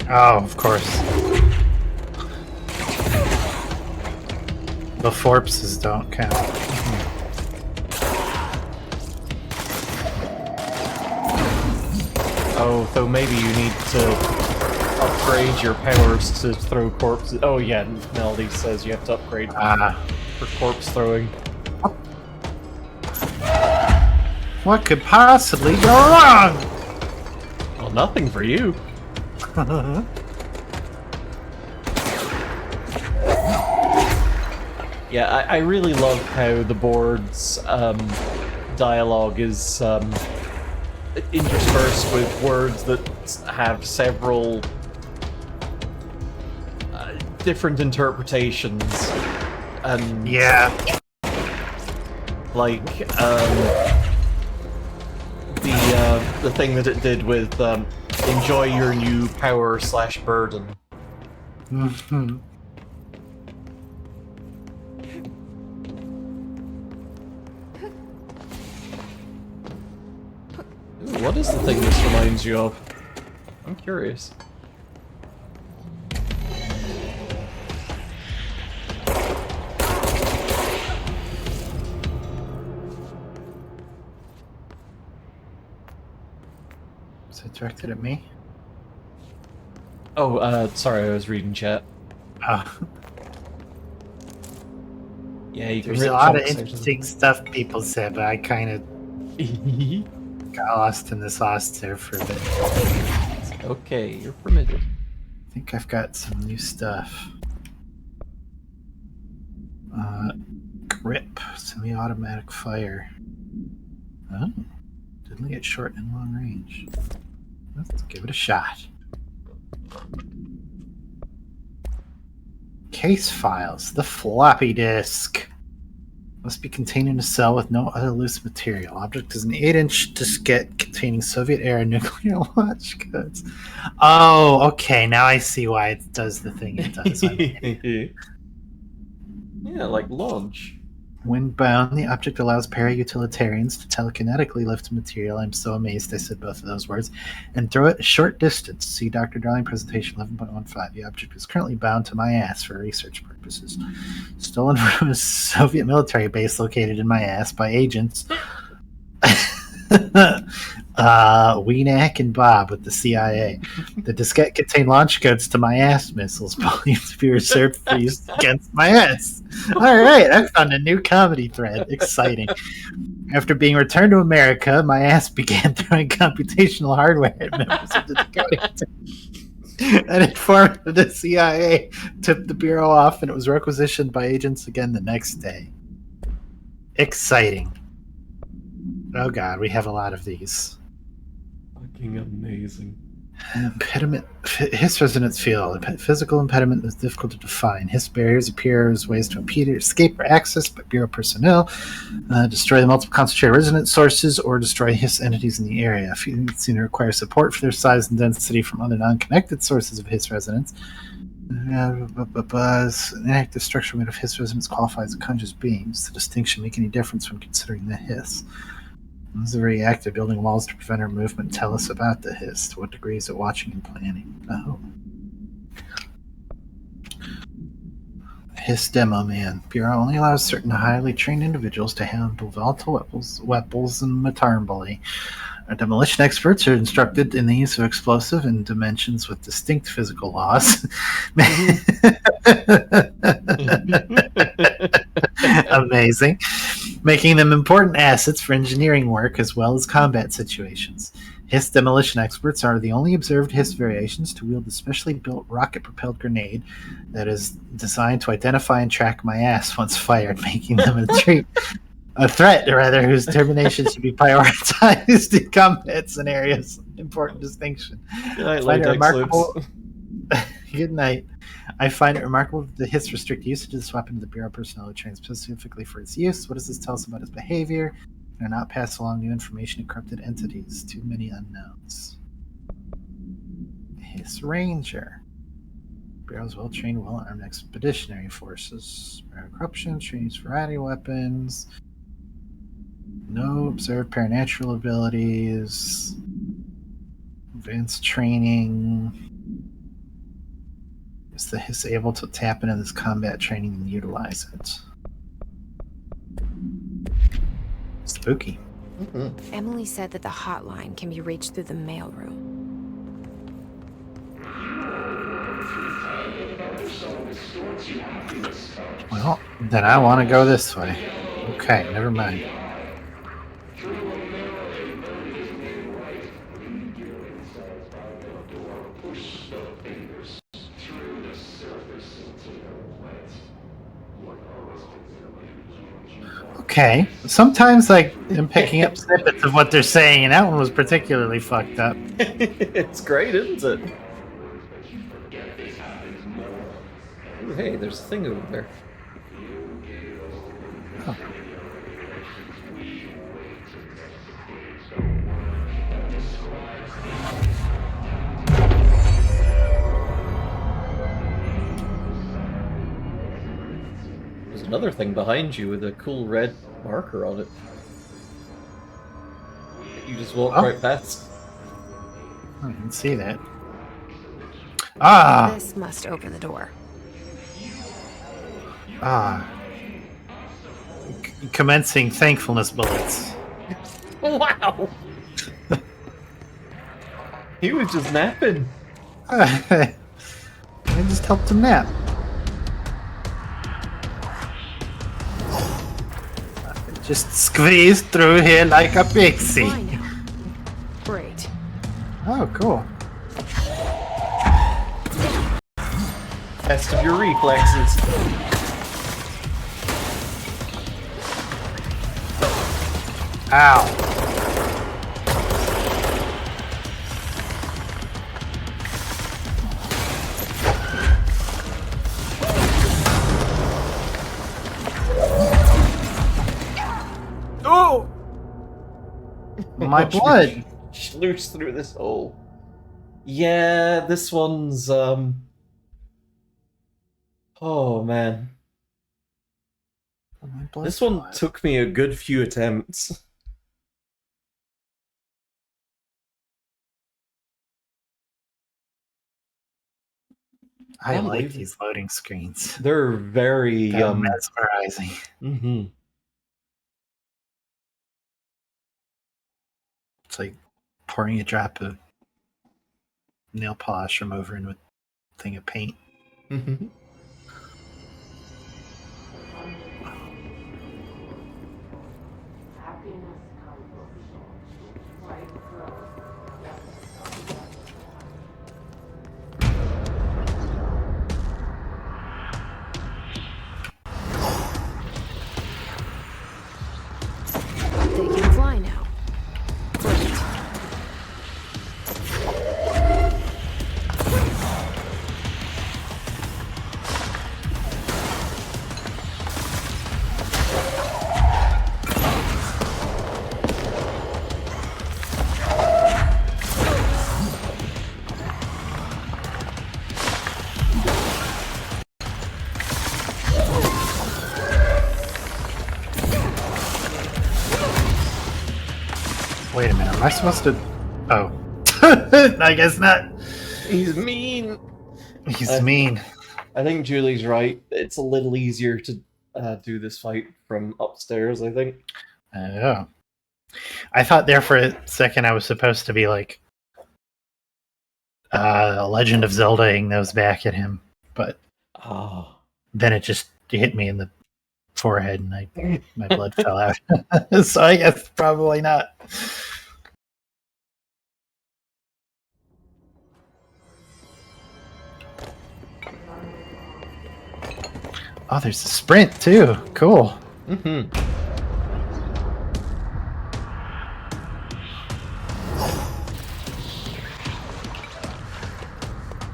Oh, of course. The Forpses don't count. Oh, so maybe you need to upgrade your powers to throw corpses. Oh yeah, Melody says you have to upgrade for corpse throwing. What could possibly go wrong? Well, nothing for you. Yeah, I really love how the board's dialogue is interspersed with words that have several different interpretations. And yeah, like the thing that it did with enjoy your new power / burden. Mm-hmm. Ooh, what is the thing this reminds you of? I'm curious. Is it directed at me? Oh, sorry, I was reading chat. Oh. Yeah, you can There's rip a lot of chunks out interesting stuff people said, but I kind of got lost in the sauce there for a bit. Okay, you're permitted. I think I've got some new stuff. Grip, semi-automatic fire. Oh, didn't get short and long range. Let's give it a shot. Case files. The floppy disk must be contained in a cell with no other loose material. Object is an 8-inch diskette containing Soviet-era nuclear launch codes. Oh, okay. Now I see why it does the thing it does. Yeah, like launch. When bound, the object allows para-utilitarians to telekinetically lift material. I'm so amazed I said both of those words. And throw it a short distance. See Dr. Darling presentation 11.15. The object is currently bound to my ass for research purposes. Stolen from a Soviet military base located in my ass by agents Weenack and Bob with the CIA. The diskette contained launch codes to my ass missiles, believed to be reserved for use against my ass. All right, I found a new comedy thread. Exciting. After being returned to America, my ass began throwing computational hardware at members of the decoding team. An informant of the CIA tipped the Bureau off, and it was requisitioned by agents again the next day. Exciting. Oh god, we have a lot of these. Fucking amazing. Impediment. His resonance field. Physical impediment is difficult to define. His barriers appear as ways to impede or escape or access by Bureau personnel. Destroy the multiple concentrated resonance sources or destroy His entities in the area. If you seem to require support for their size and density from other non-connected sources of His resonance. An active structure made of His resonance qualifies as conscious beings. The distinction make any difference when considering the His. This is very active, building walls to prevent our movement. Tell us about the Hiss. To what degree is it watching and planning? Oh. Hiss Demo Man. Bureau only allows certain highly trained individuals to handle volatile weapons and metarbally. Our demolition experts are instructed in the use of explosive in dimensions with distinct physical laws. Amazing. Making them important assets for engineering work as well as combat situations. Hiss demolition experts are the only observed Hiss variations to wield a specially built rocket-propelled grenade that is designed to identify and track my ass once fired, making them a threat, whose termination should be prioritized in combat scenarios. Important distinction. Good night, latex. Good night. I find it remarkable that the Hiss restrict usage of this weapon to the Bureau personnel who trained specifically for its use. What does this tell us about his behavior? And not pass along new information to corrupted entities. Too many unknowns. Hiss Ranger. Bureau's well-trained, well-armed expeditionary forces. Bureau corruption, trains variety weapons. No observed paranatural abilities. Advanced training. Is the Hiss able to tap into this combat training and utilize it? Spooky. Mm-hmm. Emily said that the hotline can be reached through the mailroom. Well, then I want to go this way. Okay, never mind. Okay. Sometimes, I'm picking up snippets of what they're saying, and that one was particularly fucked up. It's great, isn't it? Ooh, hey, there's a thing over there. Oh. There's another thing behind you with a cool red marker on it. You just walk right past. I didn't see that. Ah! This must open the door. Ah. Commencing thankfulness bullets. Wow! He was just napping. I just helped him nap. Just squeeze through here like a pixie. Great. Oh, cool. Test of your reflexes. Ow. Oh! My blood. Sluice through this hole. Yeah, this one's, oh, man. This one took me a good few attempts. I like these loading screens. They're very mesmerizing. Mm-hmm. It's like pouring a drop of nail polish remover into a thing of paint. Mm-hmm. I supposed to... Oh. I guess not. He's mean. He's mean. I think Julie's right. It's a little easier to do this fight from upstairs, I think. Oh. I thought there for a second I was supposed to be like Legend of Zelda-ing those back at him, but then it just hit me in the forehead and my blood fell out. So I guess probably not. Oh, there's a sprint too. Cool. Mm-hmm.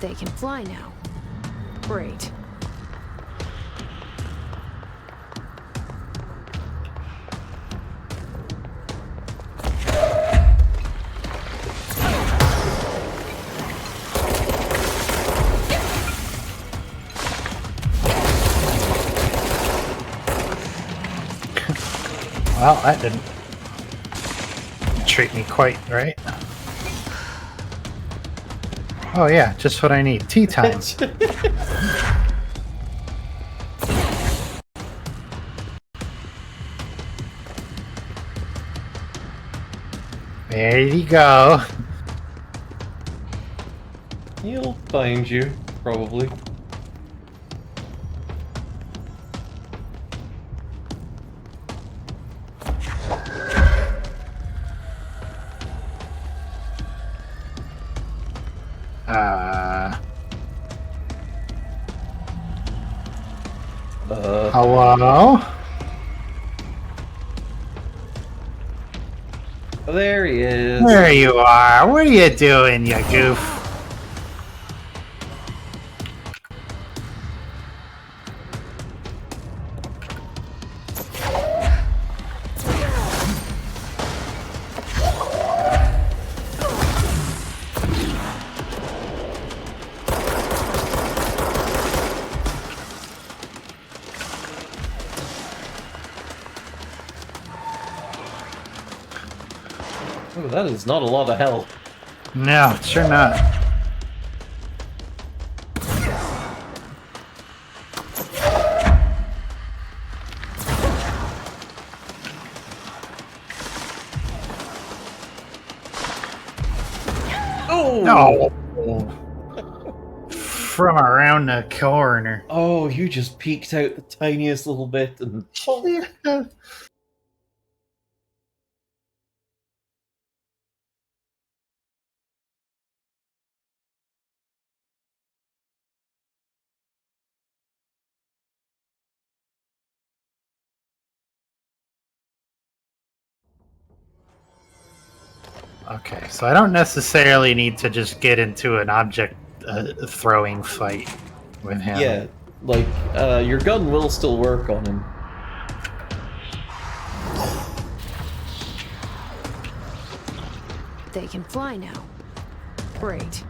They can fly now. Great. Well, that didn't treat me quite right. Oh yeah, just what I need. Tea time. There you go. He'll find you, probably. Hello? There he is. There you are. What are you doing, you goof? Oh, that is not a lot of help. No, sure not. Oh! No! From around the corner. Oh, you just peeked out the tiniest little bit and... Okay, so I don't necessarily need to just get into an object throwing fight with him. Yeah, like, your gun will still work on him. They can fly now. Great.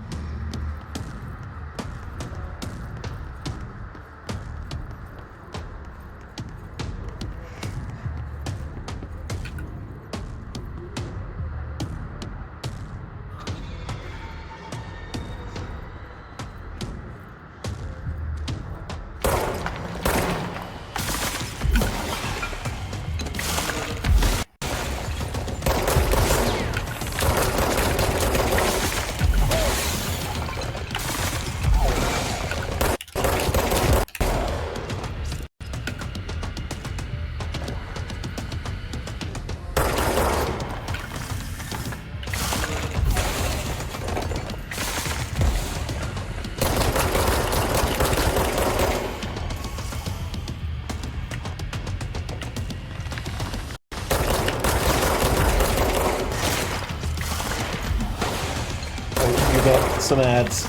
You got some ads.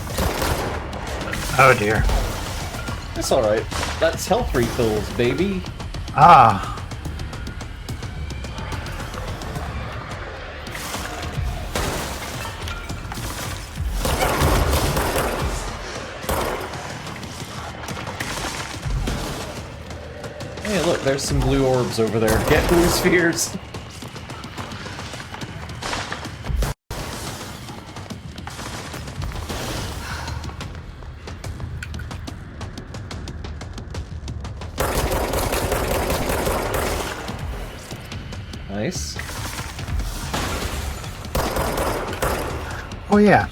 Oh dear. That's alright. That's health refills, baby. Ah. Hey, look, there's some blue orbs over there. Get blue spheres. Nice. Oh yeah.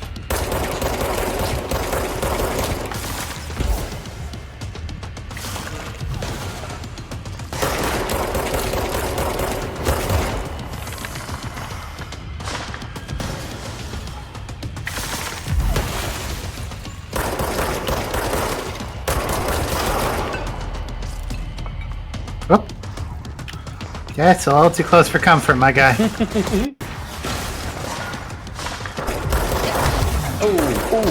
Oh. Yeah, it's a little too close for comfort, my guy. Oh.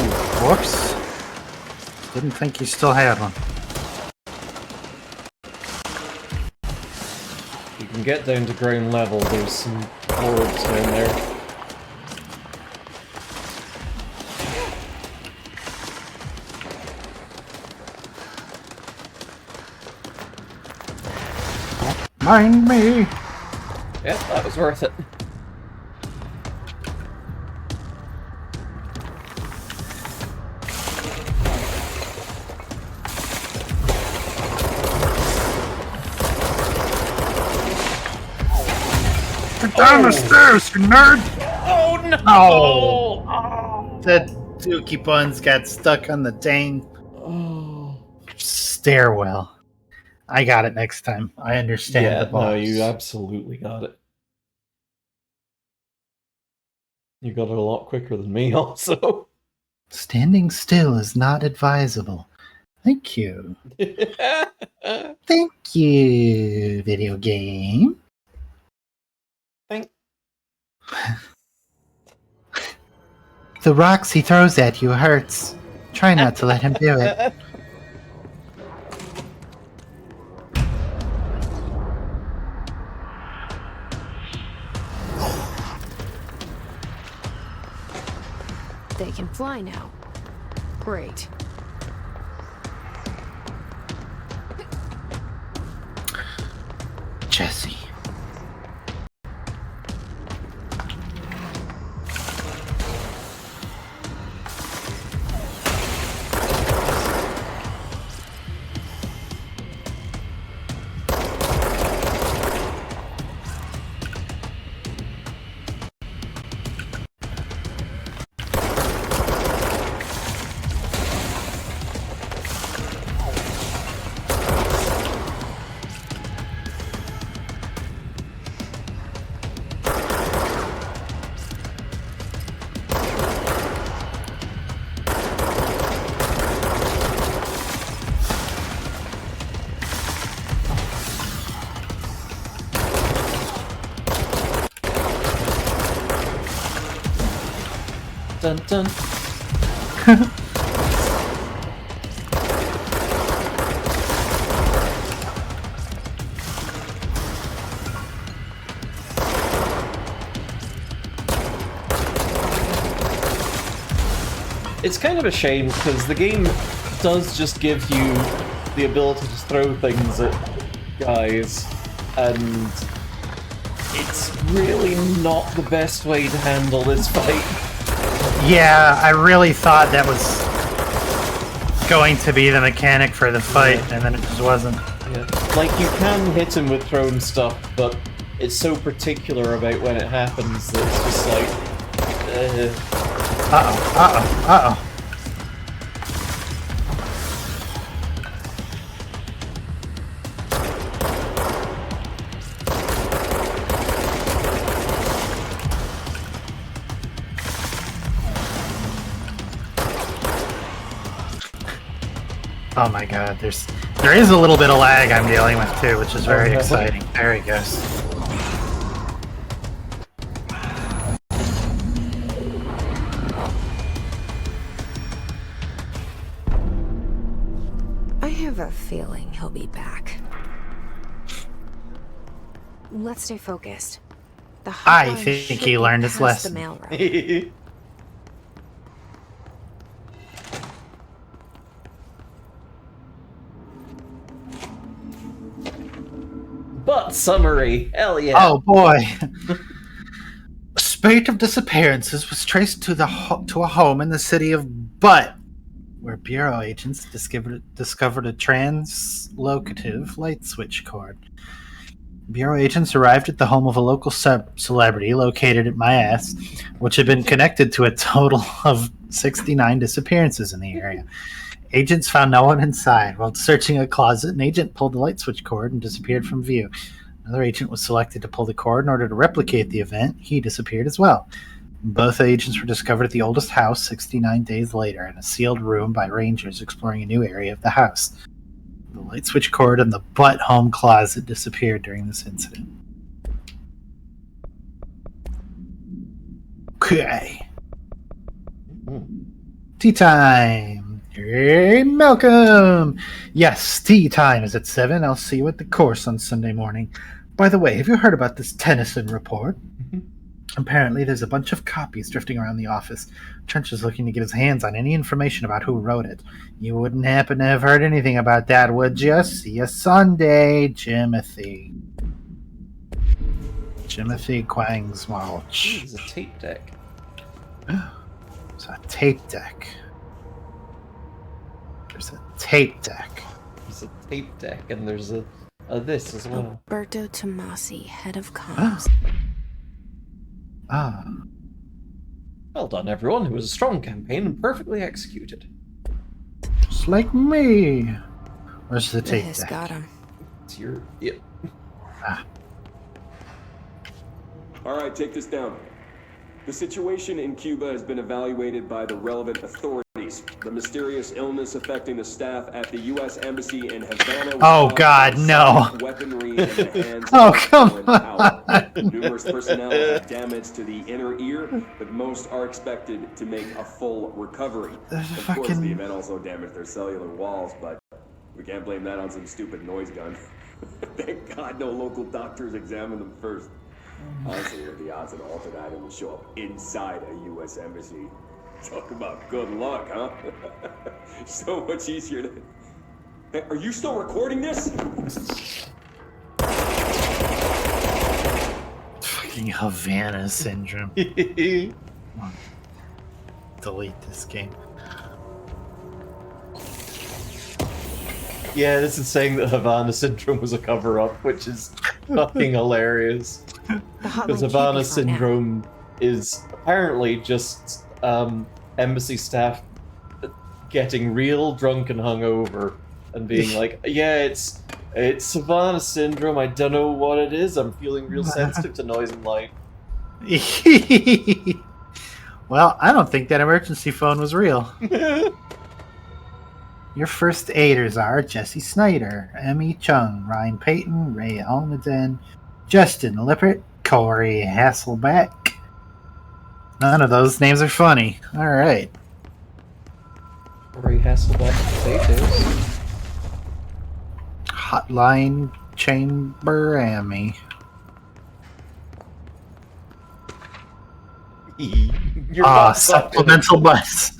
Whoops. Didn't think you still had one. You can get down to ground level, there's some orbs down there. Mind me! Yep, that was worth it. Get down the stairs, you nerd! Oh no! Oh! The Dookie Buns got stuck on the dang stairwell. I got it next time. I understand Yeah, the boss. no, you absolutely got it. You got it a lot quicker than me, also. Standing still is not advisable. Thank you. Thank you, video game. Thank. The rocks he throws at you hurts. Try not to let him do it. They can fly now. Great. Jesse. Dun dun. It's kind of a shame because the game does just give you the ability to throw things at guys, and it's really not the best way to handle this fight. Yeah, I really thought that was going to be the mechanic for the fight, and then it just wasn't. Yeah. Like, you can hit him with thrown stuff, but it's so particular about when it happens that it's just like... Uh-oh. Oh my god, there is a little bit of lag I'm dealing with too, which is very exciting. There he goes. I have a feeling he'll be back. Let's stay focused. The I hotline think should he be learned his past lesson. The mail route. But summary, hell yeah. Oh boy. A spate of disappearances was traced to a home in the city of Butt, where Bureau agents discovered a translocative light switch cord. Bureau agents arrived at the home of a local celebrity located at my ass, which had been connected to a total of 69 disappearances in the area. Agents found no one inside. While searching a closet, an agent pulled the light switch cord and disappeared from view. Another agent was selected to pull the cord in order to replicate the event. He disappeared as well. Both agents were discovered at the oldest house 69 days later in a sealed room by rangers exploring a new area of the house. The light switch cord and the butt home closet disappeared during this incident. Okay. Tea time. Hey, Malcolm. Yes, tea time is at 7. I'll see you at the course on Sunday morning. By the way, have you heard about this Tennyson report? Apparently, there's a bunch of copies drifting around the office. Trench is looking to get his hands on any information about who wrote it. You wouldn't happen to have heard anything about that, would you? See you Sunday, Jimothy. Jimothy Quangswalch. It's a tape deck. It's a tape deck. There's a tape deck. There's a tape deck, and there's a this as well. Alberto Tomasi, head of comms. Ah. Well done, everyone. It was a strong campaign and perfectly executed. Just like me. Where's the tape This deck? got him. It's your... Yeah. Ah. All right, take this down. The situation in Cuba has been evaluated by the relevant authorities. The mysterious illness affecting the staff at the U.S. Embassy in Havana was Oh, God, no. weaponry in the hands Oh, of come foreign power. on. Numerous personnel had damage to the inner ear, but most are expected to make a full recovery. Of course, the event also damaged their cellular walls, but we can't blame that on some stupid noise gun. Thank God no local doctors examined them first. Honestly, what are the odds an altered item will show up inside a U.S. embassy? Talk about good luck, huh? So much easier to... Hey, are you still recording this? Fucking Havana syndrome. Delete this game. Yeah, this is saying that Havana Syndrome was a cover-up, which is fucking hilarious. Because Havana Syndrome is apparently just embassy staff getting real drunk and hungover and being like, yeah, it's Havana Syndrome, I don't know what it is, I'm feeling real sensitive to noise and light. Well, I don't think that emergency phone was real. Your first aiders are Jesse Snyder, Emmy Chung, Ryan Payton, Ray Almaden, Justin Lippert, Corey Hasselbeck. None of those names are funny. Alright. Corey Hasselbeck potatoes. Hotline Chamber Amy. Supplemental butts.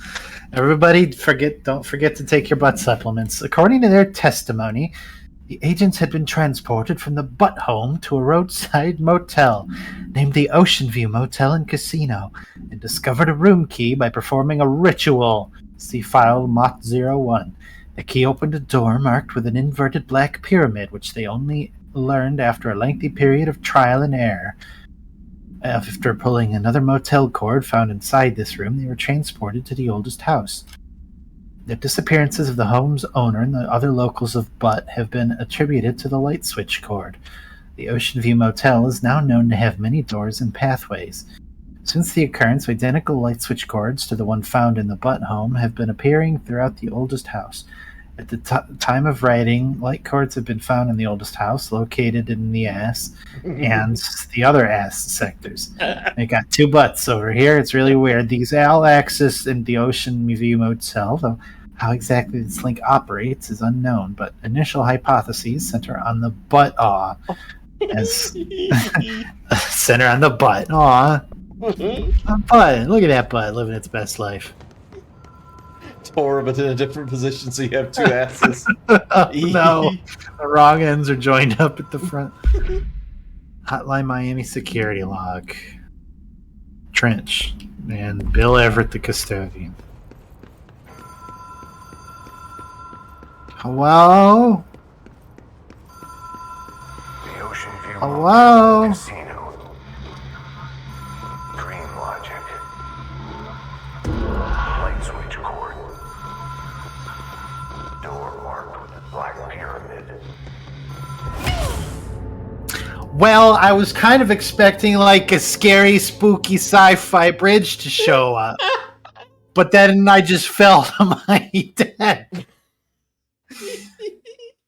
Everybody don't forget to take your butt supplements. According to their testimony, the agents had been transported from the butt home to a roadside motel named the Ocean View Motel and Casino and discovered a room key by performing a ritual. See file Mach 01. The key opened a door marked with an inverted black pyramid, which they only learned after a lengthy period of trial and error. After pulling another motel cord found inside this room, they were transported to the oldest house. The disappearances of the home's owner and the other locals of Butt have been attributed to the light switch cord. The Ocean View Motel is now known to have many doors and pathways. Since the occurrence, identical light switch cords to the one found in the Butt home have been appearing throughout the oldest house. At the time of writing, light cords have been found in the oldest house, located in the ass and the other ass sectors. They got two butts over here. It's really weird. These all access in the Ocean View Motel, though how exactly this link operates is unknown, but initial hypotheses center on the butt as center on the butt. Aw. Butt. Look at that butt living its best life. Or but in a different position, so you have two asses. Oh, no, the wrong ends are joined up at the front. Hotline Miami security log. Trench and Bill Everett, the custodian. Hello? The Ocean View Hello? Casino. Dream logic. Light switch cord. Door marked with the black pyramid. Well, I was kind of expecting like a scary, spooky sci-fi bridge to show up. But then I just fell to my death.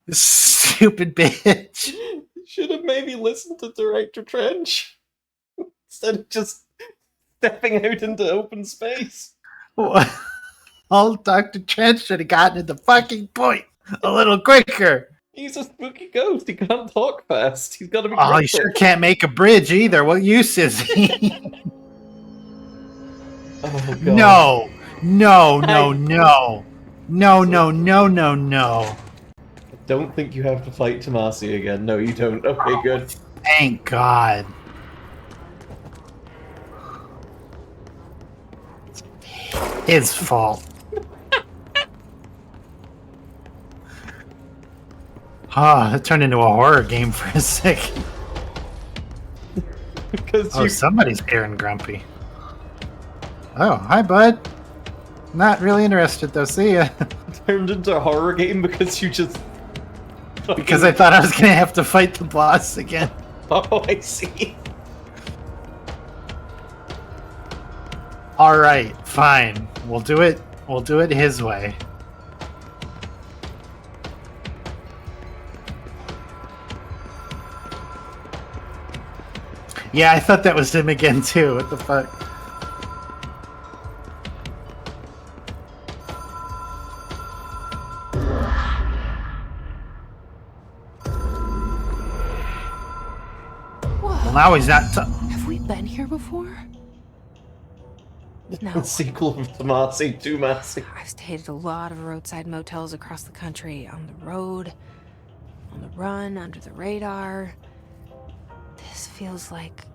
Stupid bitch. Should have maybe listened to Director Trench instead of just stepping out into open space. All Dr. Trench should have gotten to the fucking point a little quicker. He's a spooky ghost. He can't talk fast. He's got to be. Oh, he sure can't make a bridge either. What use is he? Oh, God. No. I don't think you have to fight Tomasi again. No, you don't. Okay, good. Thank God. His fault. That turned into a horror game for a second. Because somebody's appearing grumpy. Oh, hi, bud. Not really interested, though. See ya. Turned into a horror game because you just... Because I thought I was going to have to fight the boss again. Oh, I see. Alright, fine. We'll do it his way. Yeah, I thought that was him again, too. What the fuck? Well, now he's not... Have we been here before? No. The sequel of Tomasi, Tomasi. I've stayed at a lot of roadside motels across the country. On the road, on the run, under the radar. This feels like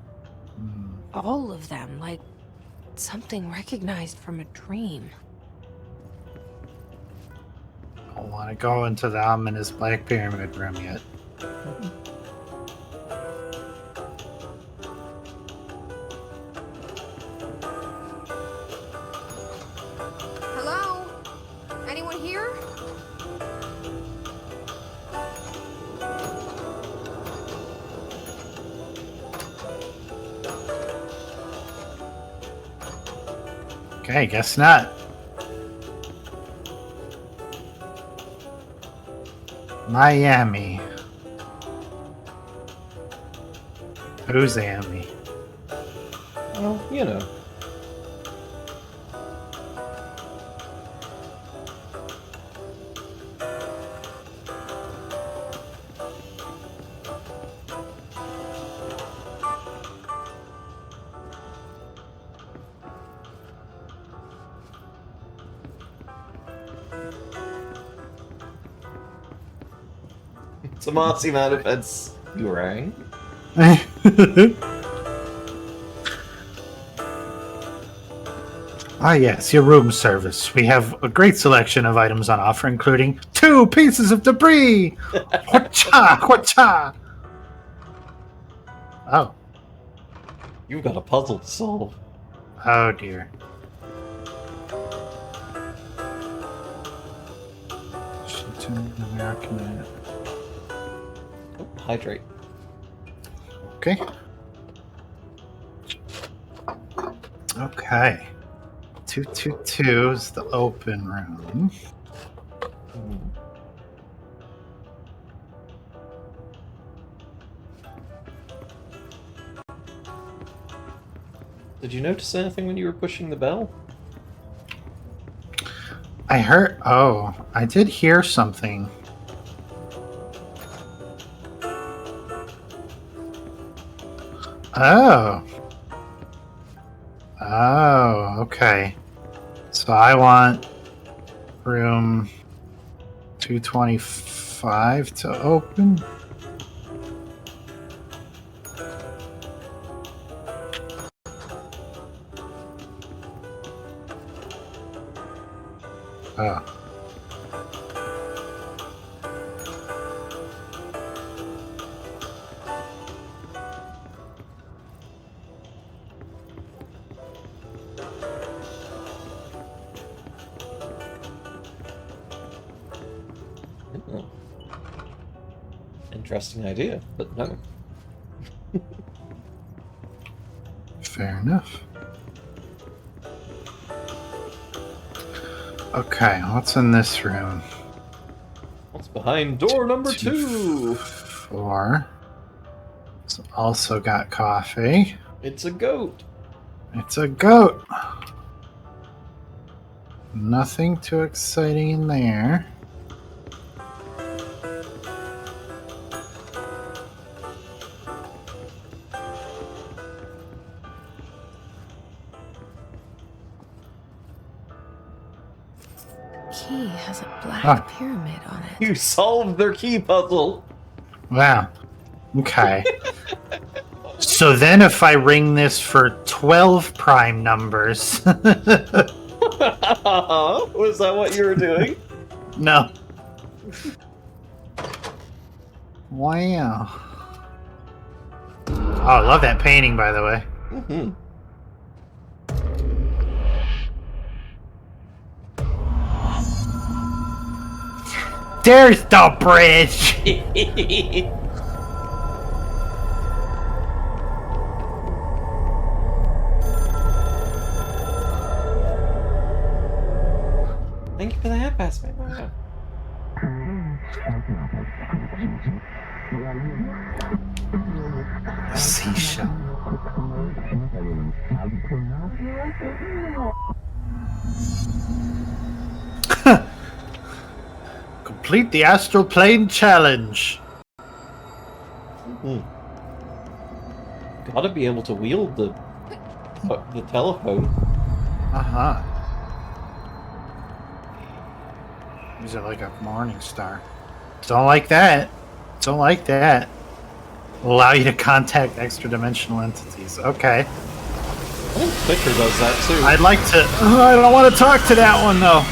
all of them, like something recognized from a dream. I don't want to go into the ominous Black Pyramid room yet. Hello? Anyone here? Okay, guess not. Miami. Who's Amy? Well, you know. Tomasi manifests. You rang? Ah, yes, your room service. We have a great selection of items on offer, including 2 pieces of debris! Whatcha! Whatcha! Oh. You've got a puzzle to solve. Oh, dear. Oh, hydrate. Okay. Okay. 222 is the open room. Did you notice anything when you were pushing the bell? I heard... Oh, I did hear something. Oh. Oh, okay. So I want room 225 to open. Oh. Interesting idea, but no. Fair enough. Okay, what's in this room? What's behind door number 2? 4. It's also got coffee. It's a goat. It's a goat. Nothing too exciting in there. Key has a black pyramid on it. You solved their key puzzle. Wow. Okay. So then if I ring this for 12 prime numbers... Was that what you were doing? No. Wow. Oh, I love that painting, by the way. Mm-hmm. There's the bridge! Thank you for the hat pass, man. Wow. A seashell. Complete the astral plane challenge. Mm-hmm. Gotta be able to wield the telephone. Uh-huh. Use it like a morning star. Don't like that. Don't like that. Allow you to contact extra-dimensional entities. Okay. I think Clicker does that too. I'd like to... I don't want to talk to that one, though.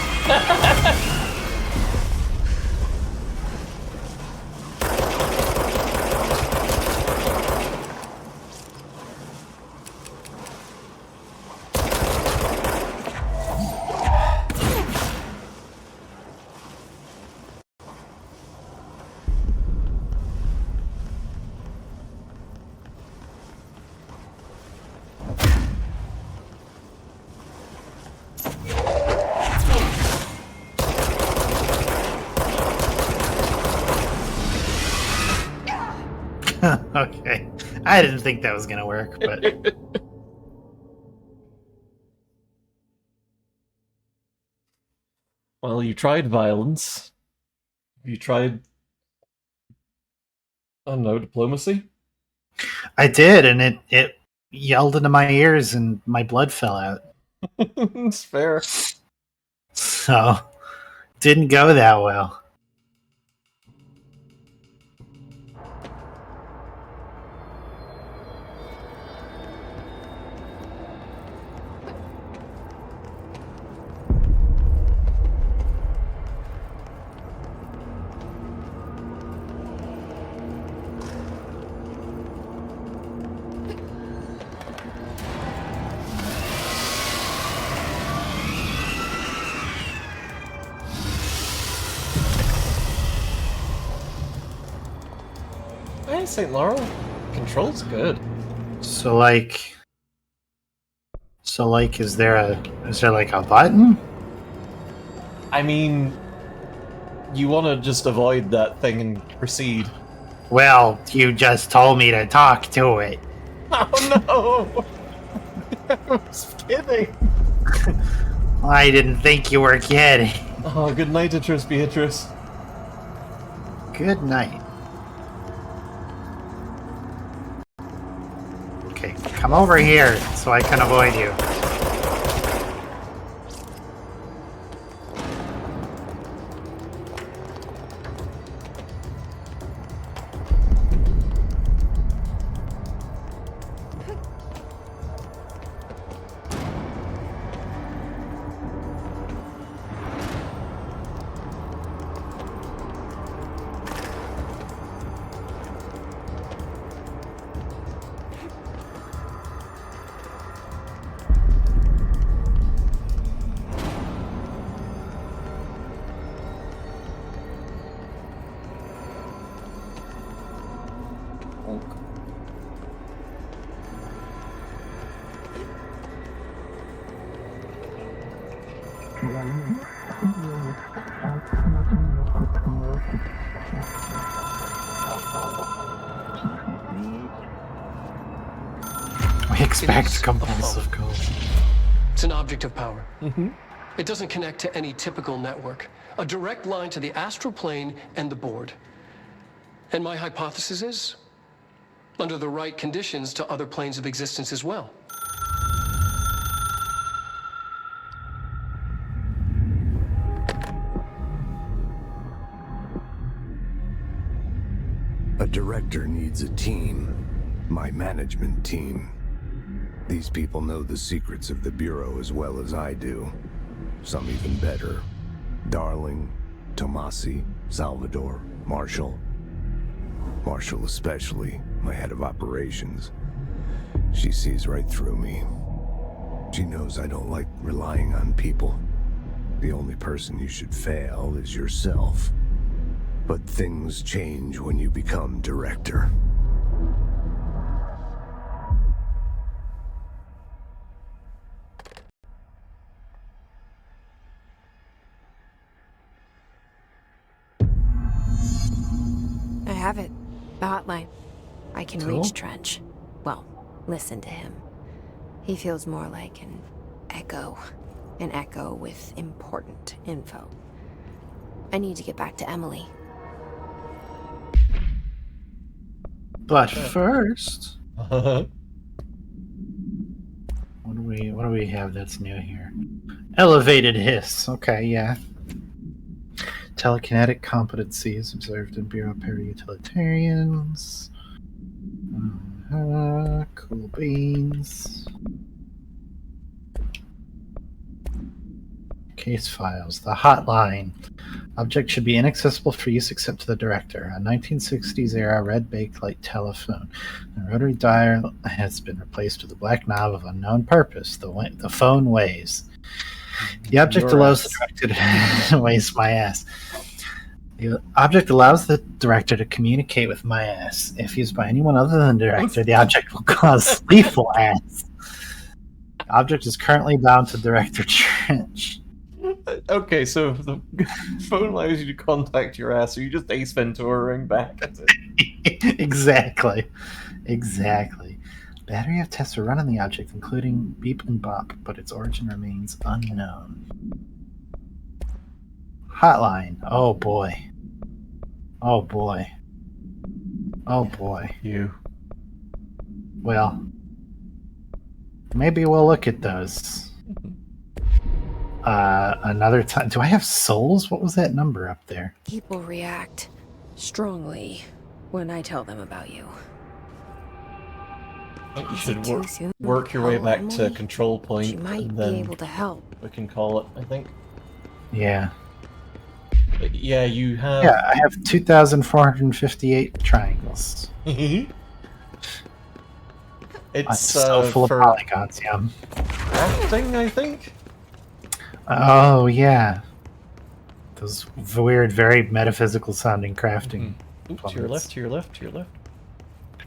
Okay. I didn't think that was gonna work, but... Well, you tried violence. You tried... I don't know, diplomacy? I did, and it yelled into my ears and my blood fell out. It's fair. So, didn't go that well. Hey, St. Laurel. Control's good. So like, is there like a button? I mean, you want to just avoid that thing and proceed. Well, you just told me to talk to it. Oh no! I was kidding. I didn't think you were kidding. Oh, good night, Beatrice. Good night. Okay, come over here so I can avoid you. We expect It is compulsive code. It's an object of power. It doesn't connect to any typical network. A direct line to the astral plane and the board. And my hypothesis is, under the right conditions, to other planes of existence as well. A director needs a team. My management team. These people know the secrets of the Bureau as well as I do. Some even better. Darling, Tomasi, Salvador, Marshall. Marshall especially, my head of operations. She sees right through me. She knows I don't like relying on people. The only person you should fail is yourself. But things change when you become director. I have it. The hotline. I can Cool. reach Trench. Well, listen to him. He feels more like an echo. An echo with important info. I need to get back to Emily. But first, Uh-huh. what do we have that's new here? Elevated hiss. Okay, yeah. Telekinetic competencies observed in Bureau Para-Utilitarians. Cool beans. Case files. The hotline. Object should be inaccessible for use except to the director. A 1960s era red bakelite telephone. The rotary dial has been replaced with a black knob of unknown purpose. The phone weighs. The object allows the director to weighs my ass. The object allows the director to communicate with my ass. If used by anyone other than the director, the object will cause lethal ass. The object is currently bound to Director Trench. Okay, so if the phone allows you to contact your ass, so you just Ace Ventura-ing back at it. Exactly. Battery of tests are run on the object, including beep and bop, but its origin remains unknown. Hotline. Oh boy. You. Well, maybe we'll look at those. Another time. Do I have souls? What was that number up there? People react strongly when I tell them about you. I think you Is should it too soon work your way call back to Emily? control point, She might and be then able to help. we can call it, I think. Yeah. But yeah, you have... Yeah, I have 2,458 triangles. It's I'm so full for of polygons, yeah. crafting, I think? Oh, yeah. Those weird, very metaphysical sounding crafting. Ooh, to your left, to your left, to your left.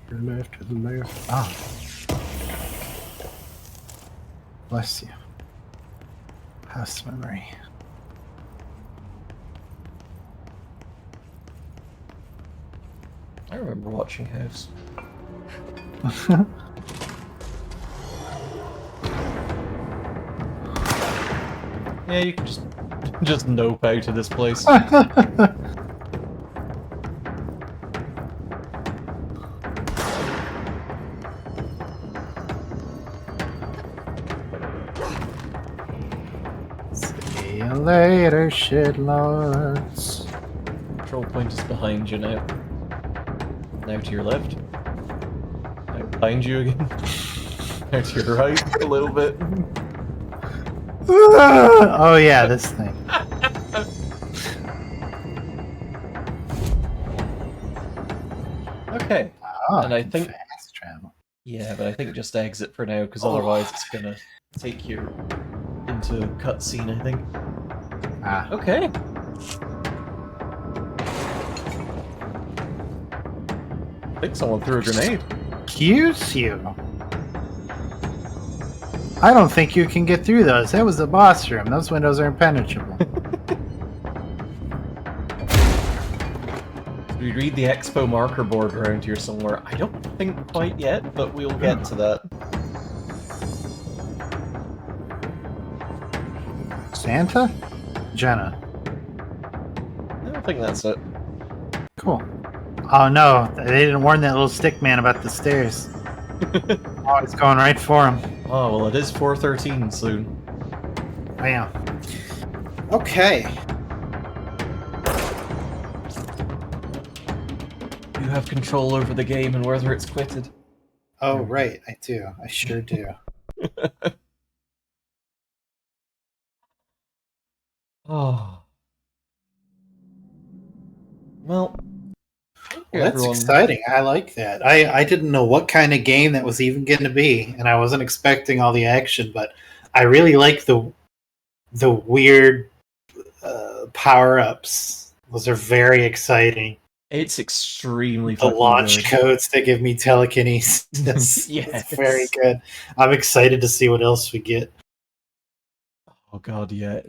To the left, to the left. Ah. Bless you. House memory. I remember watching House. Yeah, you can just nope out of this place. See you later, shitlords. Control point is behind you now. Now to your left. Now behind you again. Now to your right a little bit. Oh yeah, this thing. Okay. Oh, and I think fast travel. Yeah, but I think just exit for now, because otherwise it's gonna take you into a cutscene, I think. Ah. Okay. I think someone threw a grenade. Excuse you. I don't think you can get through those. That was the boss room. Those windows are impenetrable. We read the expo marker board around here somewhere. I don't think quite yet, but we'll get to that. Santa? Jenna. I don't think that's it. Cool. Oh no, they didn't warn that little stick man about the stairs. Oh, it's going right for him. Oh, well, it is 4:13 soon. Bam. Okay. You have control over the game and whether it's quitted. Oh, right, I do. I sure do. Oh. Well, Well, that's exciting. I like that. I didn't know what kind of game that was even going to be, and I wasn't expecting all the action, but I really like the weird power-ups. Those are very exciting. It's extremely The launch codes that give me telekinesis. Yes. It's very good. I'm excited to see what else we get. Oh god, yeah.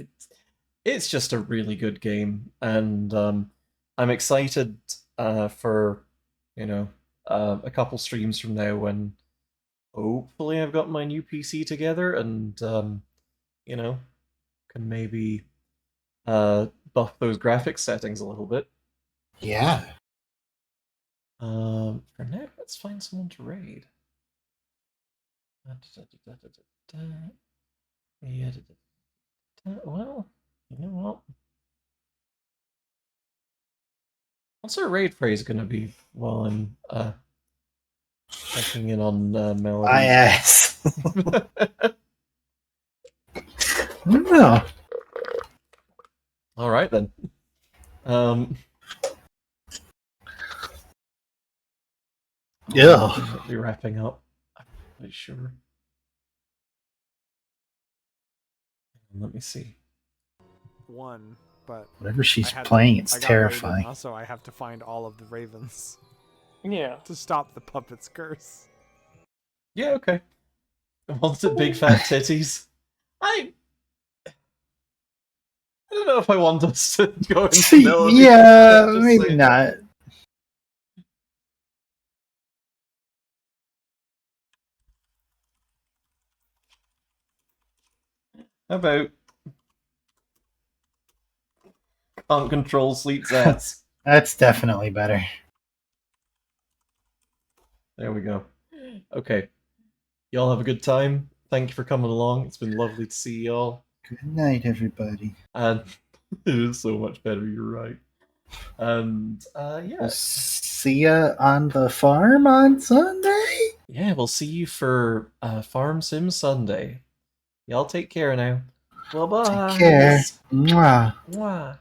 It's just a really good game, and I'm excited for, you know, a couple streams from now when hopefully I've got my new PC together and, you know, can maybe buff those graphics settings a little bit. Yeah. For now, let's find someone to raid. Well, you know what? What's our raid phrase gonna be while I'm checking in on Melody? My ass. No. All right then. Yeah. Be wrapping up. I'm not sure. Let me see. One, but whatever she's playing, it's terrifying. Raven. Also, I have to find all of the ravens. Yeah. To stop the puppet's curse. Yeah, okay. Wants it big fat titties? I don't know if I want us to go into Melody. Yeah, maybe not. How about can't control Sleet's ass? That's definitely better. There we go. Okay. Y'all have a good time. Thank you for coming along. It's been lovely to see y'all. Good night, everybody. And it is so much better, you're right. And yeah. We'll see ya on the farm on Sunday. Yeah, we'll see you for Farm Sim Sunday. Y'all take care now. Bye-bye. Take care. Mwah. Mwah.